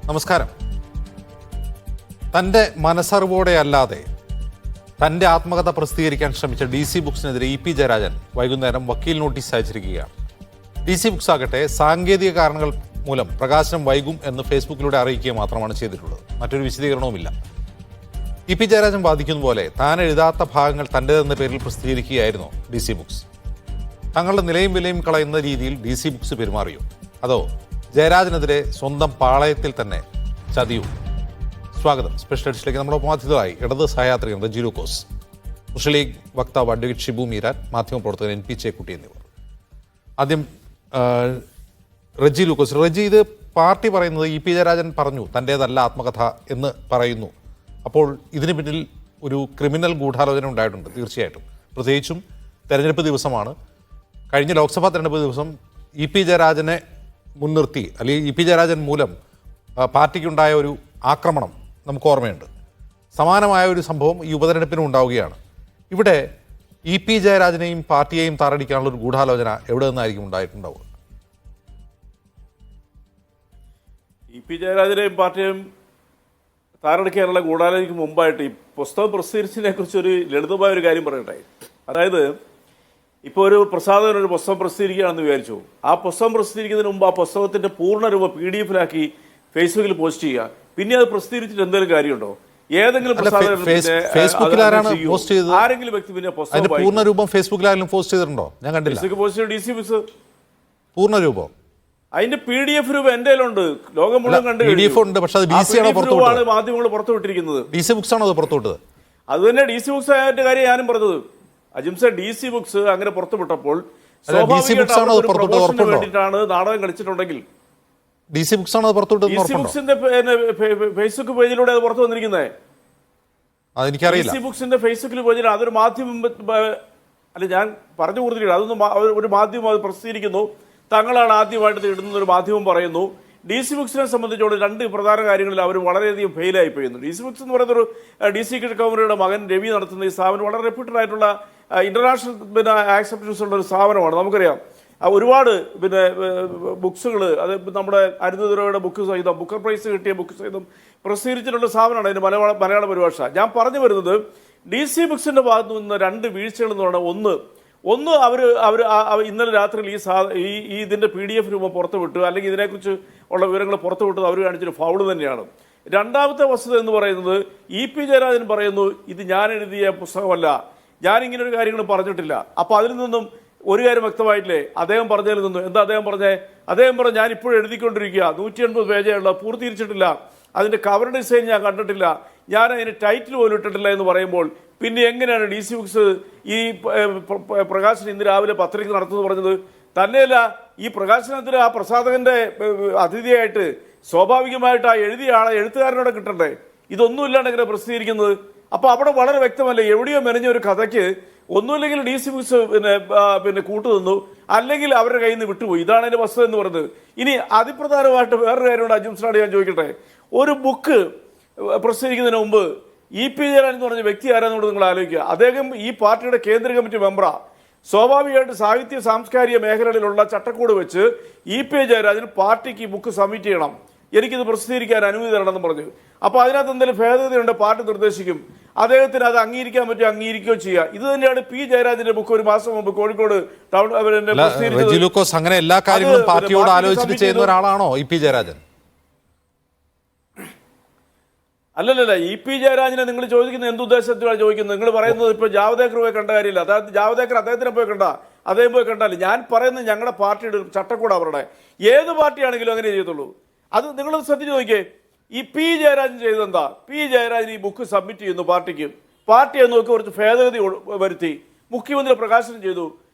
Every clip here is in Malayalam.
നമസ്കാരം. തൻ്റെ മനസ്സറിവോടെ അല്ലാതെ തൻ്റെ ആത്മകഥ പ്രസിദ്ധീകരിക്കാൻ ശ്രമിച്ച DC ബുക്സിനെതിരെ EP ജയരാജൻ വൈകുന്നേരം വക്കീൽ നോട്ടീസ് അയച്ചിരിക്കുകയാണ്. DC ബുക്സ് ആകട്ടെ സാങ്കേതിക കാരണങ്ങൾ മൂലം പ്രകാശനം വൈകും എന്ന് ഫേസ്ബുക്കിലൂടെ അറിയിക്കുക മാത്രമാണ് ചെയ്തിട്ടുള്ളത്. മറ്റൊരു വിശദീകരണവുമില്ല. EP ജയരാജൻ വാദിക്കുന്ന പോലെ താൻ എഴുതാത്ത ഭാഗങ്ങൾ തൻ്റെതെന്ന പേരിൽ പ്രസിദ്ധീകരിക്കുകയായിരുന്നു DC ബുക്സ്. തങ്ങളുടെ നിലയും വിലയും കളയുന്ന രീതിയിൽ DC ബുക്സ് പെരുമാറിയോ, അതോ ജയരാജനെതിരെ സ്വന്തം പാളയത്തിൽ തന്നെ ചതിയു? സ്വാഗതം. സ്പെഷ്യൽ എഡിഷനിലേക്ക് നമ്മുടെ അതിഥിയായി ഇടത് സഹയാത്രികൻ റജി ലൂക്കോസ്, മുസ്ലിം ലീഗ് വക്താവ് അഡ്വക്കേറ്റ് ഷിബു മീരാൻ, മാധ്യമപ്രവർത്തകൻ NP ചേക്കുട്ടി എന്നിവർ. ആദ്യം റജി ലൂക്കോസ്. റജി, ഇത് പാർട്ടി പറയുന്നത് EP ജയരാജൻ പറഞ്ഞു തൻ്റേതല്ല ആത്മകഥ എന്ന് പറയുന്നു. അപ്പോൾ ഇതിന് പിന്നിൽ ഒരു ക്രിമിനൽ ഗൂഢാലോചന ഉണ്ടായിട്ടുണ്ട് തീർച്ചയായിട്ടും. പ്രത്യേകിച്ചും തെരഞ്ഞെടുപ്പ് ദിവസമാണ്. കഴിഞ്ഞ ലോക്സഭാ തെരഞ്ഞെടുപ്പ് ദിവസം EP ജയരാജനെ മുൻനിർത്തി, അല്ലെങ്കിൽ EP ജയരാജൻ മൂലം പാർട്ടിക്കുണ്ടായ ഒരു ആക്രമണം നമുക്ക് ഓർമ്മയുണ്ട്. സമാനമായ ഒരു സംഭവം ഈ ഉപതെരഞ്ഞെടുപ്പിനും ഉണ്ടാവുകയാണ്. ഇവിടെ EP ജയരാജനെയും പാർട്ടിയെയും താറടിക്കാനുള്ള ഒരു ഗൂഢാലോചന എവിടെ നിന്നായിരിക്കും ഉണ്ടായിട്ടുണ്ടാവുക? EP ജയരാജനെയും പാർട്ടിയെയും താറടിക്കാനുള്ള ഗൂഢാലോചനയ്ക്ക് മുമ്പായിട്ട് ഈ പുസ്തകം പ്രസിദ്ധീകരിച്ചതിനെ കുറിച്ചൊരു ലളിതമായ ഒരു കാര്യം പറയട്ടെ. അതായത് ഇപ്പോൾ ഒരു പ്രസാധകൻ ഒരു പുസ്തകം പ്രസിദ്ധീകരിക്കുകയാണെന്ന് വിചാരിച്ചു. ആ പുസ്തകം പ്രസിദ്ധീകരിക്കുന്നതിന് മുമ്പ് ആ പുസ്തകത്തിന്റെ പൂർണ്ണരൂപം PDF ഫേസ്ബുക്കിൽ പോസ്റ്റ് ചെയ്യുക. പിന്നെ അത് പ്രസിദ്ധീകരിച്ചിട്ട് എന്തെങ്കിലും കാര്യമുണ്ടോ? ഏതെങ്കിലും ആരെങ്കിലും വ്യക്തി പിന്നെ പുസ്തകം പൂർണ്ണരൂപം ഫേസ്ബുക്കിൽ ആരെങ്കിലും പോസ്റ്റ് ചെയ്തിട്ടുണ്ടോ? ഞാൻ കണ്ടില്ല. പോസ്റ്റ് ചെയ്ത DC ബുക്സ് പൂർണ്ണരൂപം അതിന്റെ PDF രൂപം എന്റെ കയ്യിലുണ്ട്. ലോകം മുഴുവൻ കണ്ടു. മാധ്യമങ്ങൾ പുറത്തുവിട്ടിരിക്കുന്നത് DC ബുക്സ് ആണോ അത് പുറത്തുവിട്ടത്? അത് തന്നെ DC ബുക്സ് ആയിട്ട് കാര്യം ഞാനും പറഞ്ഞത്. അജിംസ DC ബുക്സ് അങ്ങനെ പുറത്തുവിട്ടപ്പോൾ വേണ്ടിയിട്ടാണ് നാടകം കളിച്ചിട്ടുണ്ടെങ്കിൽ DC ബുക്സ് ആണ് പുറത്തുവിട്ടത്. DC ബുക്സിന്റെ ഫേസ്ബുക്ക് പേജിലൂടെ അത് പുറത്തു വന്നിരിക്കുന്നത്. അതെനിക്കറിയില്ല. DC ബുക്സിന്റെ ഫേസ്ബുക്കിൽ പേജിൽ അതൊരു മാധ്യമം അല്ല, ഞാൻ പറഞ്ഞു കൊടുത്തില്ല. അതൊന്നും ഒരു മാധ്യമം അത് പ്രസിദ്ധീകരിക്കുന്നു. തങ്ങളാണ് ആദ്യമായിട്ട് ഇടുന്ന ഒരു മാധ്യമം പറയുന്നു. DC ബുക്സിനെ സംബന്ധിച്ചോളം രണ്ട് പ്രധാന കാര്യങ്ങളിൽ അവർ വളരെയധികം ഫെയിലായി പോയിരുന്നു. DC ബുക്സ് എന്ന് പറയുന്നൊരു DC കൗമറിയുടെ മകൻ രവി നടത്തുന്ന ഈ സ്ഥാപനം വളരെ റെപ്യൂട്ടഡ് ആയിട്ടുള്ള ഇന്റർനാഷണൽ ആക്സെപ്റ്റൻസ് ഉള്ള ഒരു സ്ഥാപനമാണ്. നമുക്കറിയാം ഒരുപാട് ബുക്സുകൾ, അത് നമ്മുടെ അരുന്ധതിയുടെ ബുക്ക് സഹിതം, ബുക്കർ പ്രൈസ് കിട്ടിയ ബുക്ക് സഹിതം പ്രസിദ്ധീകരിച്ചിട്ടുള്ള സ്ഥാപനമാണ് അതിൻ്റെ മലയാള പരിഭാഷ. ഞാൻ പറഞ്ഞു വരുന്നത് DC ബുക്സിന്റെ ഭാഗത്തു നിന്ന് രണ്ട് വീഴ്ചകൾ എന്ന് പറഞ്ഞാൽ ഒന്ന് അവർ ഇന്നലെ രാത്രിയിൽ ഈ ഇതിന്റെ PDF രൂപം പുറത്തുവിട്ടു, അല്ലെങ്കിൽ ഇതിനെക്കുറിച്ച് ഉള്ള വിവരങ്ങൾ പുറത്തുവിട്ടത് അവർ കാണിച്ചൊരു ഫൗള് തന്നെയാണ്. രണ്ടാമത്തെ വസ്തുത എന്ന് പറയുന്നത് EP ജയരാജൻ പറയുന്നു ഇത് ഞാൻ എഴുതിയ പുസ്തകമല്ല, ഞാനിങ്ങനെ ഒരു കാര്യങ്ങൾ പറഞ്ഞിട്ടില്ല. അപ്പോൾ അതിൽ നിന്നും ഒരു കാര്യം വ്യക്തമായിട്ടില്ലേ അദ്ദേഹം പറഞ്ഞതിൽ നിന്നും? എന്താ അദ്ദേഹം പറഞ്ഞു ഞാൻ ഇപ്പോഴും എഴുതിക്കൊണ്ടിരിക്കുക, 180 പേജുള്ള പൂർത്തീകരിച്ചിട്ടില്ല, അതിൻ്റെ കവർ ഡിസൈൻ ഞാൻ കണ്ടിട്ടില്ല, ഞാൻ അതിന് ടൈറ്റിൽ പോലും ഇട്ടിട്ടില്ല എന്ന് പറയുമ്പോൾ പിന്നെ എങ്ങനെയാണ് DC ബുക്സ് ഈ പ്രകാശനം ഇന്ന് രാവിലെ പത്രിക നടത്തുന്നത് പറഞ്ഞത്? തന്നെയല്ല, ഈ പ്രകാശനത്തിന് ആ പ്രസാധകന്റെ അതിഥിയായിട്ട് സ്വാഭാവികമായിട്ട് ആ എഴുതിയ ആളെ എഴുത്തുകാരനോടെ കിട്ടണ്ടേ? ഇതൊന്നുമില്ലാണ്ട് ഇങ്ങനെ പ്രസിദ്ധീകരിക്കുന്നത്. അപ്പോൾ അവിടെ വളരെ വ്യക്തമല്ലേ, എവിടെയോ മെനഞ്ഞ ഒരു കഥയ്ക്ക് ഒന്നുമില്ലെങ്കിൽ DC ബുക്സ് പിന്നെ കൂട്ടുനിന്നു, അല്ലെങ്കിൽ അവരുടെ കയ്യിൽ നിന്ന് വിട്ടുപോയി. ഇതാണ് അതിന്റെ വസ്തുത എന്ന് പറയുന്നത്. ഇനി അതിപ്രധാനമായിട്ട് വേറൊരു കാര്യമുണ്ട് അജിംസിനോട് ഞാൻ ചോദിക്കട്ടെ. ഒരു ബുക്ക് പ്രസിദ്ധീകരിക്കുന്നതിന് മുമ്പ് EP ജയരാജൻ എന്ന് പറഞ്ഞ വ്യക്തി ആരാണെന്നോട് നിങ്ങൾ ആലോചിക്കുക. അദ്ദേഹം ഈ പാർട്ടിയുടെ കേന്ദ്ര കമ്മിറ്റി മെമ്പറാണ്. സ്വാഭാവികമായിട്ട് സാഹിത്യ സാംസ്കാരിക മേഖലകളിലുള്ള ചട്ടക്കൂട് വെച്ച് EP ജയരാജൻ പാർട്ടിക്ക് ഈ ബുക്ക് സബ്മിറ്റ് ചെയ്യണം, എനിക്കിത് പ്രസിദ്ധീകരിക്കാൻ അനുമതി തരണമെന്ന് പറഞ്ഞു. അപ്പോൾ അതിനകത്ത് എന്തെങ്കിലും ഭേദഗതിയുണ്ട് പാർട്ടി നിർദ്ദേശിക്കും, അദ്ദേഹത്തിന് അത് അംഗീകരിക്കാൻ പറ്റുമോ അംഗീകരിക്കുകയോ ചെയ്യുക. ഇത് തന്നെയാണ് P ജയരാജന്റെ ബുക്ക് ഒരു മാസം മുമ്പ് കോഴിക്കോട് ടൗൺ അങ്ങനെ എല്ലാ കാര്യങ്ങളും പാർട്ടിയോട് ആലോചിച്ചിട്ട് ചെയ്യുന്ന ഒരാളാണോ EP ജയരാജൻ? അല്ലല്ല, EP ജയരാജനെ നിങ്ങൾ ചോദിക്കുന്നത് എന്തുദ്ദേശത്തിലാണ് ചോദിക്കുന്നത്? നിങ്ങൾ പറയുന്നത് ഇപ്പോൾ ജാവദേക്കർ പോയി കണ്ട കാര്യമില്ല. അതായത് ജാവദേക്കർ അദ്ദേഹത്തിനെ പോയി കണ്ട, അദ്ദേഹം പോയി കണ്ടാലും. ഞാൻ പറയുന്നത് ഞങ്ങളുടെ പാർട്ടിയുടെ ചട്ടക്കൂട് അവരുടെ ഏത് പാർട്ടിയാണെങ്കിലും അങ്ങനെ ചെയ്യത്തുള്ളൂ. അത് നിങ്ങൾ ശ്രദ്ധിച്ച് നോക്കിയേ. ഈ P ജയരാജൻ ചെയ്തെന്താ? P ജയരാജൻ ഈ ബുക്ക് സബ്മിറ്റ് ചെയ്യുന്നു പാർട്ടിക്ക്. പാർട്ടി അത് നോക്കി കുറച്ച് ഭേദഗതി വരുത്തി മുഖ്യമന്ത്രി പ്രകാശനം ചെയ്തു.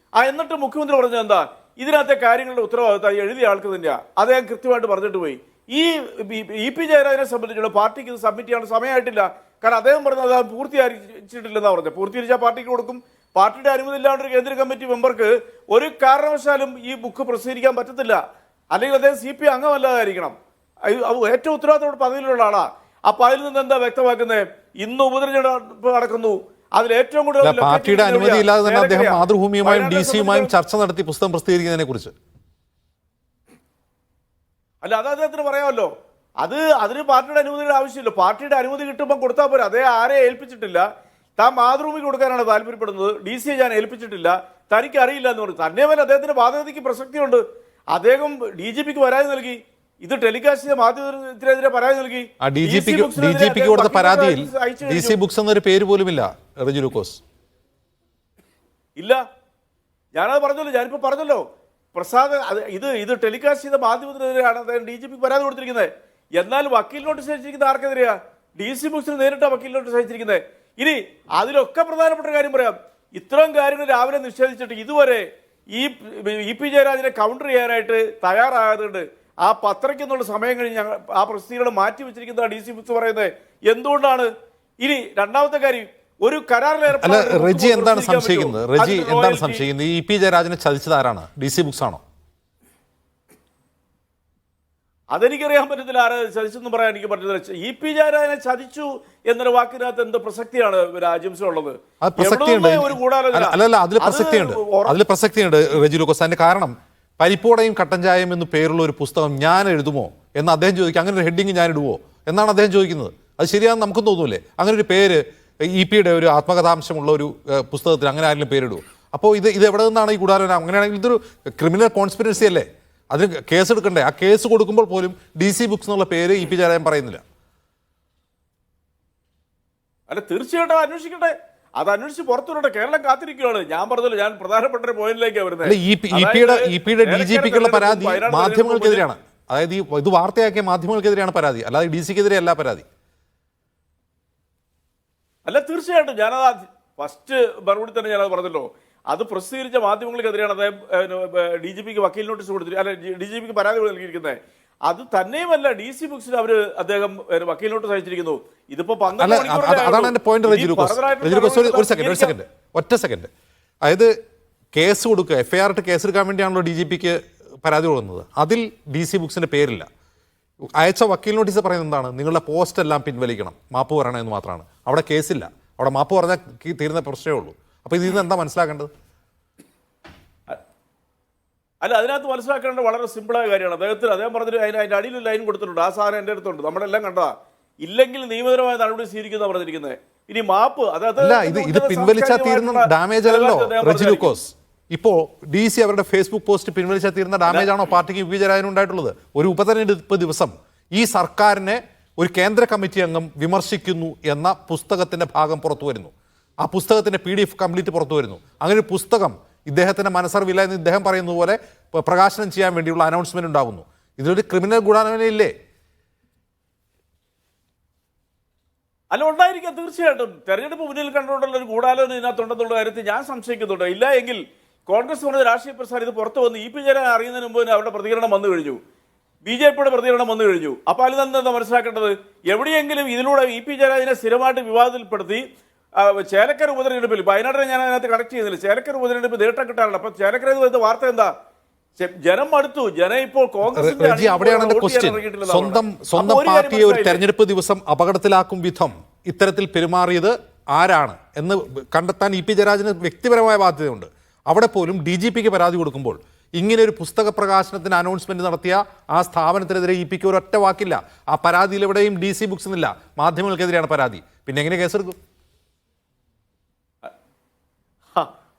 എന്നിട്ട് മുഖ്യമന്ത്രി പറഞ്ഞത് എന്താ? ഇതിനകത്തെ കാര്യങ്ങളുടെ ഉത്തരവാദിത്തം എഴുതിയ ആൾക്ക് തന്നെയാണ്. അദ്ദേഹം കൃത്യമായിട്ട് പറഞ്ഞിട്ട് പോയി. ഈ EP ജയരാജനെ സംബന്ധിച്ചുള്ള പാർട്ടിക്ക് ഇത് സബ്മിറ്റ് ചെയ്യാൻ സമയമായിട്ടില്ല. കാരണം അദ്ദേഹം പറഞ്ഞത് അത് പൂർത്തീകരിച്ചിട്ടില്ലെന്നാണ് പറഞ്ഞത്. പൂർത്തീകരിച്ചാൽ പാർട്ടിക്ക് കൊടുക്കും. പാർട്ടിയുടെ അനുമതി ഇല്ലാണ്ട് ഒരു കേന്ദ്ര കമ്മിറ്റി മെമ്പർക്ക് ഒരു കാരണവശാലും ഈ ബുക്ക് പ്രസിദ്ധീകരിക്കാൻ പറ്റത്തില്ല. അല്ലെങ്കിൽ അദ്ദേഹം CP അംഗമല്ലാതായിരിക്കണം. ഏറ്റവും ഉത്തരവാദിത്തത്തോടെ പദവിയിലുള്ള ആളാ. അപ്പൊ അതിൽ നിന്ന് എന്താ വ്യക്തമാക്കുന്നത്? ഇന്ന് ഉപതെരഞ്ഞെടുപ്പ് നടക്കുന്നു, അതിൽ ഏറ്റവും കൂടുതൽ പാർട്ടിയുടെ അനുമതി ഇല്ലാതെ തന്നെ അദ്ദേഹം മാതൃഭൂമിയുമായും DC-യുമായും ചർച്ച നടത്തി പുസ്തകം പ്രസിദ്ധീകരിക്കുന്നതിനെ കുറിച്ച്. അല്ല, അത് അദ്ദേഹത്തിന് പറയാമല്ലോ. അതിന് പാർട്ടിയുടെ അനുമതിയുടെ ആവശ്യമില്ല. പാർട്ടിയുടെ അനുമതി കിട്ടുമ്പോൾ കൊടുത്താൽ പോരാ. അതേ ആരെ ഏൽപ്പിച്ചിട്ടില്ല. താൻ മാതൃഭൂമിക്ക് കൊടുക്കാനാണ് താല്പര്യപ്പെടുന്നത്. DC ഞാൻ ഏൽപ്പിച്ചിട്ടില്ല, തനിക്ക് അറിയില്ല എന്ന് പറഞ്ഞു. തന്നെയുമല്ല അദ്ദേഹത്തിന്റെ ബാധ്യതയ്ക്ക് പ്രസക്തിയുണ്ട്. അദ്ദേഹം DGPക്ക് പരാതി നൽകി. ഇത് ടെലികാസ്റ്റ് ചെയ്ത മാധ്യമത്തിനെതിരെ പരാതി നൽകി. DGPക്ക് കൊടുത്ത പരാതിയിൽ DC ബുക്സ് എന്നൊരു പേര് പോലുമില്ല. റെജി ലൂക്കോസ് ഇല്ല. ഞാനത് പറഞ്ഞല്ലോ, ഞാനിപ്പോൾ പറഞ്ഞല്ലോ. പ്രസാദ് ഇത് ടെലികാസ്റ്റ് ചെയ്ത മാധ്യമത്തിനെതിരെയാണ് അദ്ദേഹം DGPക്ക് പരാതി കൊടുത്തിരിക്കുന്നത്. എന്നാൽ വക്കീൽ നോട്ടീസ് അയച്ചിരിക്കുന്നത് ആർക്കെതിരെയാ? DC ബുക്സിന് നേരിട്ടാണ് വക്കീൽ നോട്ടീസ് അയച്ചിരിക്കുന്നത്. ഇനി അതിലൊക്കെ പ്രധാനപ്പെട്ട കാര്യം പറയാം. ഇത്തരം കാര്യങ്ങൾ രാവിലെ നിഷേധിച്ചിട്ട് ഇതുവരെ EP ജയരാജനെ കൗണ്ടർ ചെയ്യാനായിട്ട് തയ്യാറായതുകൊണ്ട് ആ പത്രയ്ക്കെന്നുള്ള സമയം കഴിഞ്ഞ് ഞങ്ങൾ ആ പ്രസിദ്ധീകരണം മാറ്റി വെച്ചിരിക്കുന്നതാണ് DC ബുക്സ് പറയുന്നത്. എന്തുകൊണ്ടാണ്? ഇനി രണ്ടാമത്തെ കാര്യം, ഒരു കരാറിൽ റെജി എന്താണ് സംശയിക്കുന്നത്? EP ജയരാജനെ ചതിച്ചത് ആരാണ്? DC ബുക്സ് ആണോ? അതെനിക്കറിയാൻ പറ്റത്തില്ല. ആരെ ചതിച്ചെന്ന് പറയാൻ എനിക്ക് പറ്റത്തില്ല. EP ജയരാജനെ ചതിച്ചു എന്നൊരു വാക്കിനകത്ത് എന്ത് പ്രസക്തിയാണ് രാജ്യംശമുള്ളത്? അതിൽ പ്രസക്തിയുണ്ട് റെജി ലൂക്കോസ്. അതിന്റെ കാരണം പരിപ്പോടയും കട്ടൻ ചായയും എന്ന് പേരുള്ള ഒരു പുസ്തകം ഞാൻ എഴുതുമോ എന്ന് അദ്ദേഹം ചോദിക്കുക. അങ്ങനെ ഒരു ഹെഡിങ് ഞാൻ ഇടുവോ എന്നാണ് അദ്ദേഹം ചോദിക്കുന്നത്. അത് ശരിയാണെന്ന് നമുക്കും തോന്നൂലേ? അങ്ങനെ ഒരു പേര് EP-യുടെ ഒരു ആത്മകഥാംശമുള്ള ഒരു പുസ്തകത്തിൽ അങ്ങനെ ആരെങ്കിലും പേരിടുവോ? അപ്പോൾ ഇത് എവിടെ നിന്നാണ് ഈ ഗൂഢാലോചന? അങ്ങനെയാണെങ്കിൽ ഇതൊരു ക്രിമിനൽ കോൺസ്പിറസി അല്ലേ? അതിന് കേസ് എടുക്കണ്ടേ? ആ കേസ് കൊടുക്കുമ്പോൾ പോലും DC ബുക്സ് എന്നുള്ള പേര് EP ജയരാജൻ പറയുന്നില്ല. അല്ല, തീർച്ചയായിട്ടും അന്വേഷിക്കട്ടെ. അത് അന്വേഷിച്ച് പുറത്തു വരട്ടെ. കേരളം കാത്തിരിക്കുകയാണ്. ഞാൻ പറഞ്ഞല്ലോ, ഞാൻ പ്രധാനപ്പെട്ട ഒരു പോയിന്റിലേക്കാണ് വരുന്നത്. EP-യുടെ DGPക്കുള്ള പരാതി മാധ്യമങ്ങൾക്കെതിരെയാണ്. അതായത് ഇത് വാർത്തയാക്കിയ മാധ്യമങ്ങൾക്കെതിരെയാണ് പരാതി, അല്ലാതെ DC-ക്കെതിരെ അല്ല പരാതി. അല്ല, തീർച്ചയായിട്ടും ഞാനത് ഫസ്റ്റ് മറുപടി തന്നെ ഞാനത് പറഞ്ഞല്ലോ. അത് പ്രസിദ്ധീകരിച്ച മാധ്യമങ്ങൾക്കെതിരെയാണ് അദ്ദേഹം DGPക്ക് വക്കീൽ നോട്ടീസ് കൊടുത്തിട്ട്, അല്ല DGPക്ക് പരാതി നൽകിയിരിക്കുന്നത്. അത് തന്നെയുമല്ല, DC ബുക്സിൽ അദ്ദേഹം വക്കീൽ നോട്ടീസ് അയച്ചിരിക്കുന്നു. ഇതിപ്പോ അതാണ് എന്റെ പോയിന്റ്. ഒറ്റ സെക്കൻഡ്. അതായത് കേസ് കൊടുക്കുക, FIR ഇട്ട് കേസ് എടുക്കാൻ വേണ്ടിയാണല്ലോ DGPക്ക് പരാതി കൊടുക്കുന്നത്. അതിൽ DC ബുക്സിന്റെ പേരില്ല. അയച്ച വക്കീൽ നോട്ടീസ് പറയുന്നത് എന്താണ്? നിങ്ങളുടെ പോസ്റ്റ് എല്ലാം പിൻവലിക്കണം, മാപ്പ് പറയണം എന്ന് മാത്രമാണ്. അവിടെ കേസില്ല. അവിടെ മാപ്പ് പറഞ്ഞാൽ തീരുന്ന പ്രശ്നമേ ഉള്ളൂ. അപ്പൊ ഇതിൽ നിന്ന് എന്താ മനസ്സിലാക്കേണ്ടത്? അല്ല, അതിനകത്ത് മനസ്സിലാക്കേണ്ടത് വളരെ സിമ്പിളായ കാര്യമാണ്. അദ്ദേഹം പറഞ്ഞിട്ട് അതിന്റെ അടിയിൽ ലൈൻ കൊടുത്തിട്ടുണ്ട്. ആ സാധനം എൻ്റെ അടുത്തുണ്ട്, നമ്മളെല്ലാം കണ്ടതാ. ഇല്ലെങ്കിൽ നിയമപരമായ നടപടി സ്വീകരിക്കുന്ന പറഞ്ഞിരിക്കുന്നത്. ഇനി മാപ്പ് ഇത് പിൻവലിച്ചാൽ തീരുന്ന ഡാമേജ് അല്ലല്ലോ റെജി ലൂക്കോസ്. ഇപ്പോ DC അവരുടെ ഫേസ്ബുക്ക് പോസ്റ്റ് പിൻവലിച്ചാൽ തീരുന്ന ഡാമേജ് ആണോ പാർട്ടിക്ക് EP ജയരാജനും ഉണ്ടായിട്ടുള്ളത്? ഒരു ഉപതെരഞ്ഞെടുപ്പ് ദിവസം ഈ സർക്കാരിനെ ഒരു കേന്ദ്ര കമ്മിറ്റി അംഗം വിമർശിക്കുന്നു എന്ന പുസ്തകത്തിന്റെ ഭാഗം പുറത്തു വരുന്നു. ആ പുസ്തകത്തിന്റെ PDF കംപ്ലീറ്റ് പുറത്തു വരുന്നു. അങ്ങനെ ഒരു പുസ്തകം ഇദ്ദേഹത്തിന്റെ മനസ്സറിവില്ല എന്ന് ഇദ്ദേഹം പറയുന്നത് പോലെ പ്രകാശനം ചെയ്യാൻ വേണ്ടിയുള്ള അനൗൺസ്മെന്റ് ഉണ്ടാകുന്നു. ഇതിലൊരു ക്രിമിനൽ ഗൂഢാലോചന ഇല്ലേ? അല്ല, ഉണ്ടായിരിക്കാം. തീർച്ചയായിട്ടും തെരഞ്ഞെടുപ്പ് മുന്നിൽ കണ്ടുകൊണ്ടുള്ള ഒരു ഗൂഢാലോചന ഇതിനകത്തുണ്ടെന്നുള്ള കാര്യത്തിൽ ഞാൻ സംശയിക്കുന്നുണ്ട്. ഇല്ല എങ്കിൽ കോൺഗ്രസ് പറഞ്ഞ രാഷ്ട്രീയ പ്രസ്ഥാനം ഇത് പുറത്തു വന്ന് EP ജയരാജൻ അറിയുന്നതിന് മുമ്പ് അവരുടെ പ്രതികരണം വന്നു കഴിഞ്ഞു, BJPയുടെ പ്രതികരണം വന്നു കഴിഞ്ഞു. അപ്പോൾ അതിൽ എന്താ മനസ്സിലാക്കേണ്ടത്? എവിടെയെങ്കിലും ഇതിലൂടെ EP ജയരാജനെ സ്ഥിരമായിട്ട് വിവാദത്തിൽപ്പെടുത്തി ചേലക്കര ഉപതെരഞ്ഞെടുപ്പിൽ, വയനാട്ടിൽ ഞാൻ അതിനകത്ത് കണക്ട് ചെയ്യുന്നില്ല, ചേലക്കര ഉപതെരഞ്ഞെടുപ്പ് നേട്ടം കിട്ടാറില്ല. അപ്പൊ ചേലക്കരയിൽ വരുന്ന വാർത്ത എന്താ? ജനം അടുത്തു. ജനം ഇപ്പോൾ കോൺഗ്രസ് അവിടെയാണ് ക്വസ്റ്റ്യൻ. സ്വന്തം പാർട്ടിയെ ഒരു തെരഞ്ഞെടുപ്പ് ദിവസം അപകടത്തിലാക്കും വിധം ഇത്തരത്തിൽ പെരുമാറിയത് ആരാണ് എന്ന് കണ്ടെത്താൻ EP ജയരാജന് വ്യക്തിപരമായ ബാധ്യതയുണ്ട്. അവിടെ പോലും DGPക്ക് പരാതി കൊടുക്കുമ്പോൾ ഇങ്ങനെ ഒരു പുസ്തക പ്രകാശനത്തിന് അനൗൺസ്മെന്റ് നടത്തിയ ആ സ്ഥാപനത്തിനെതിരെ EP-ക്ക് ഒരൊറ്റ വാക്കില്ല. ആ പരാതിയിൽ എവിടെയും DC ബുക്സ് എന്നില്ല, മാധ്യമങ്ങൾക്കെതിരെയാണ് പരാതി. പിന്നെ എങ്ങനെ കേസെടുക്കും?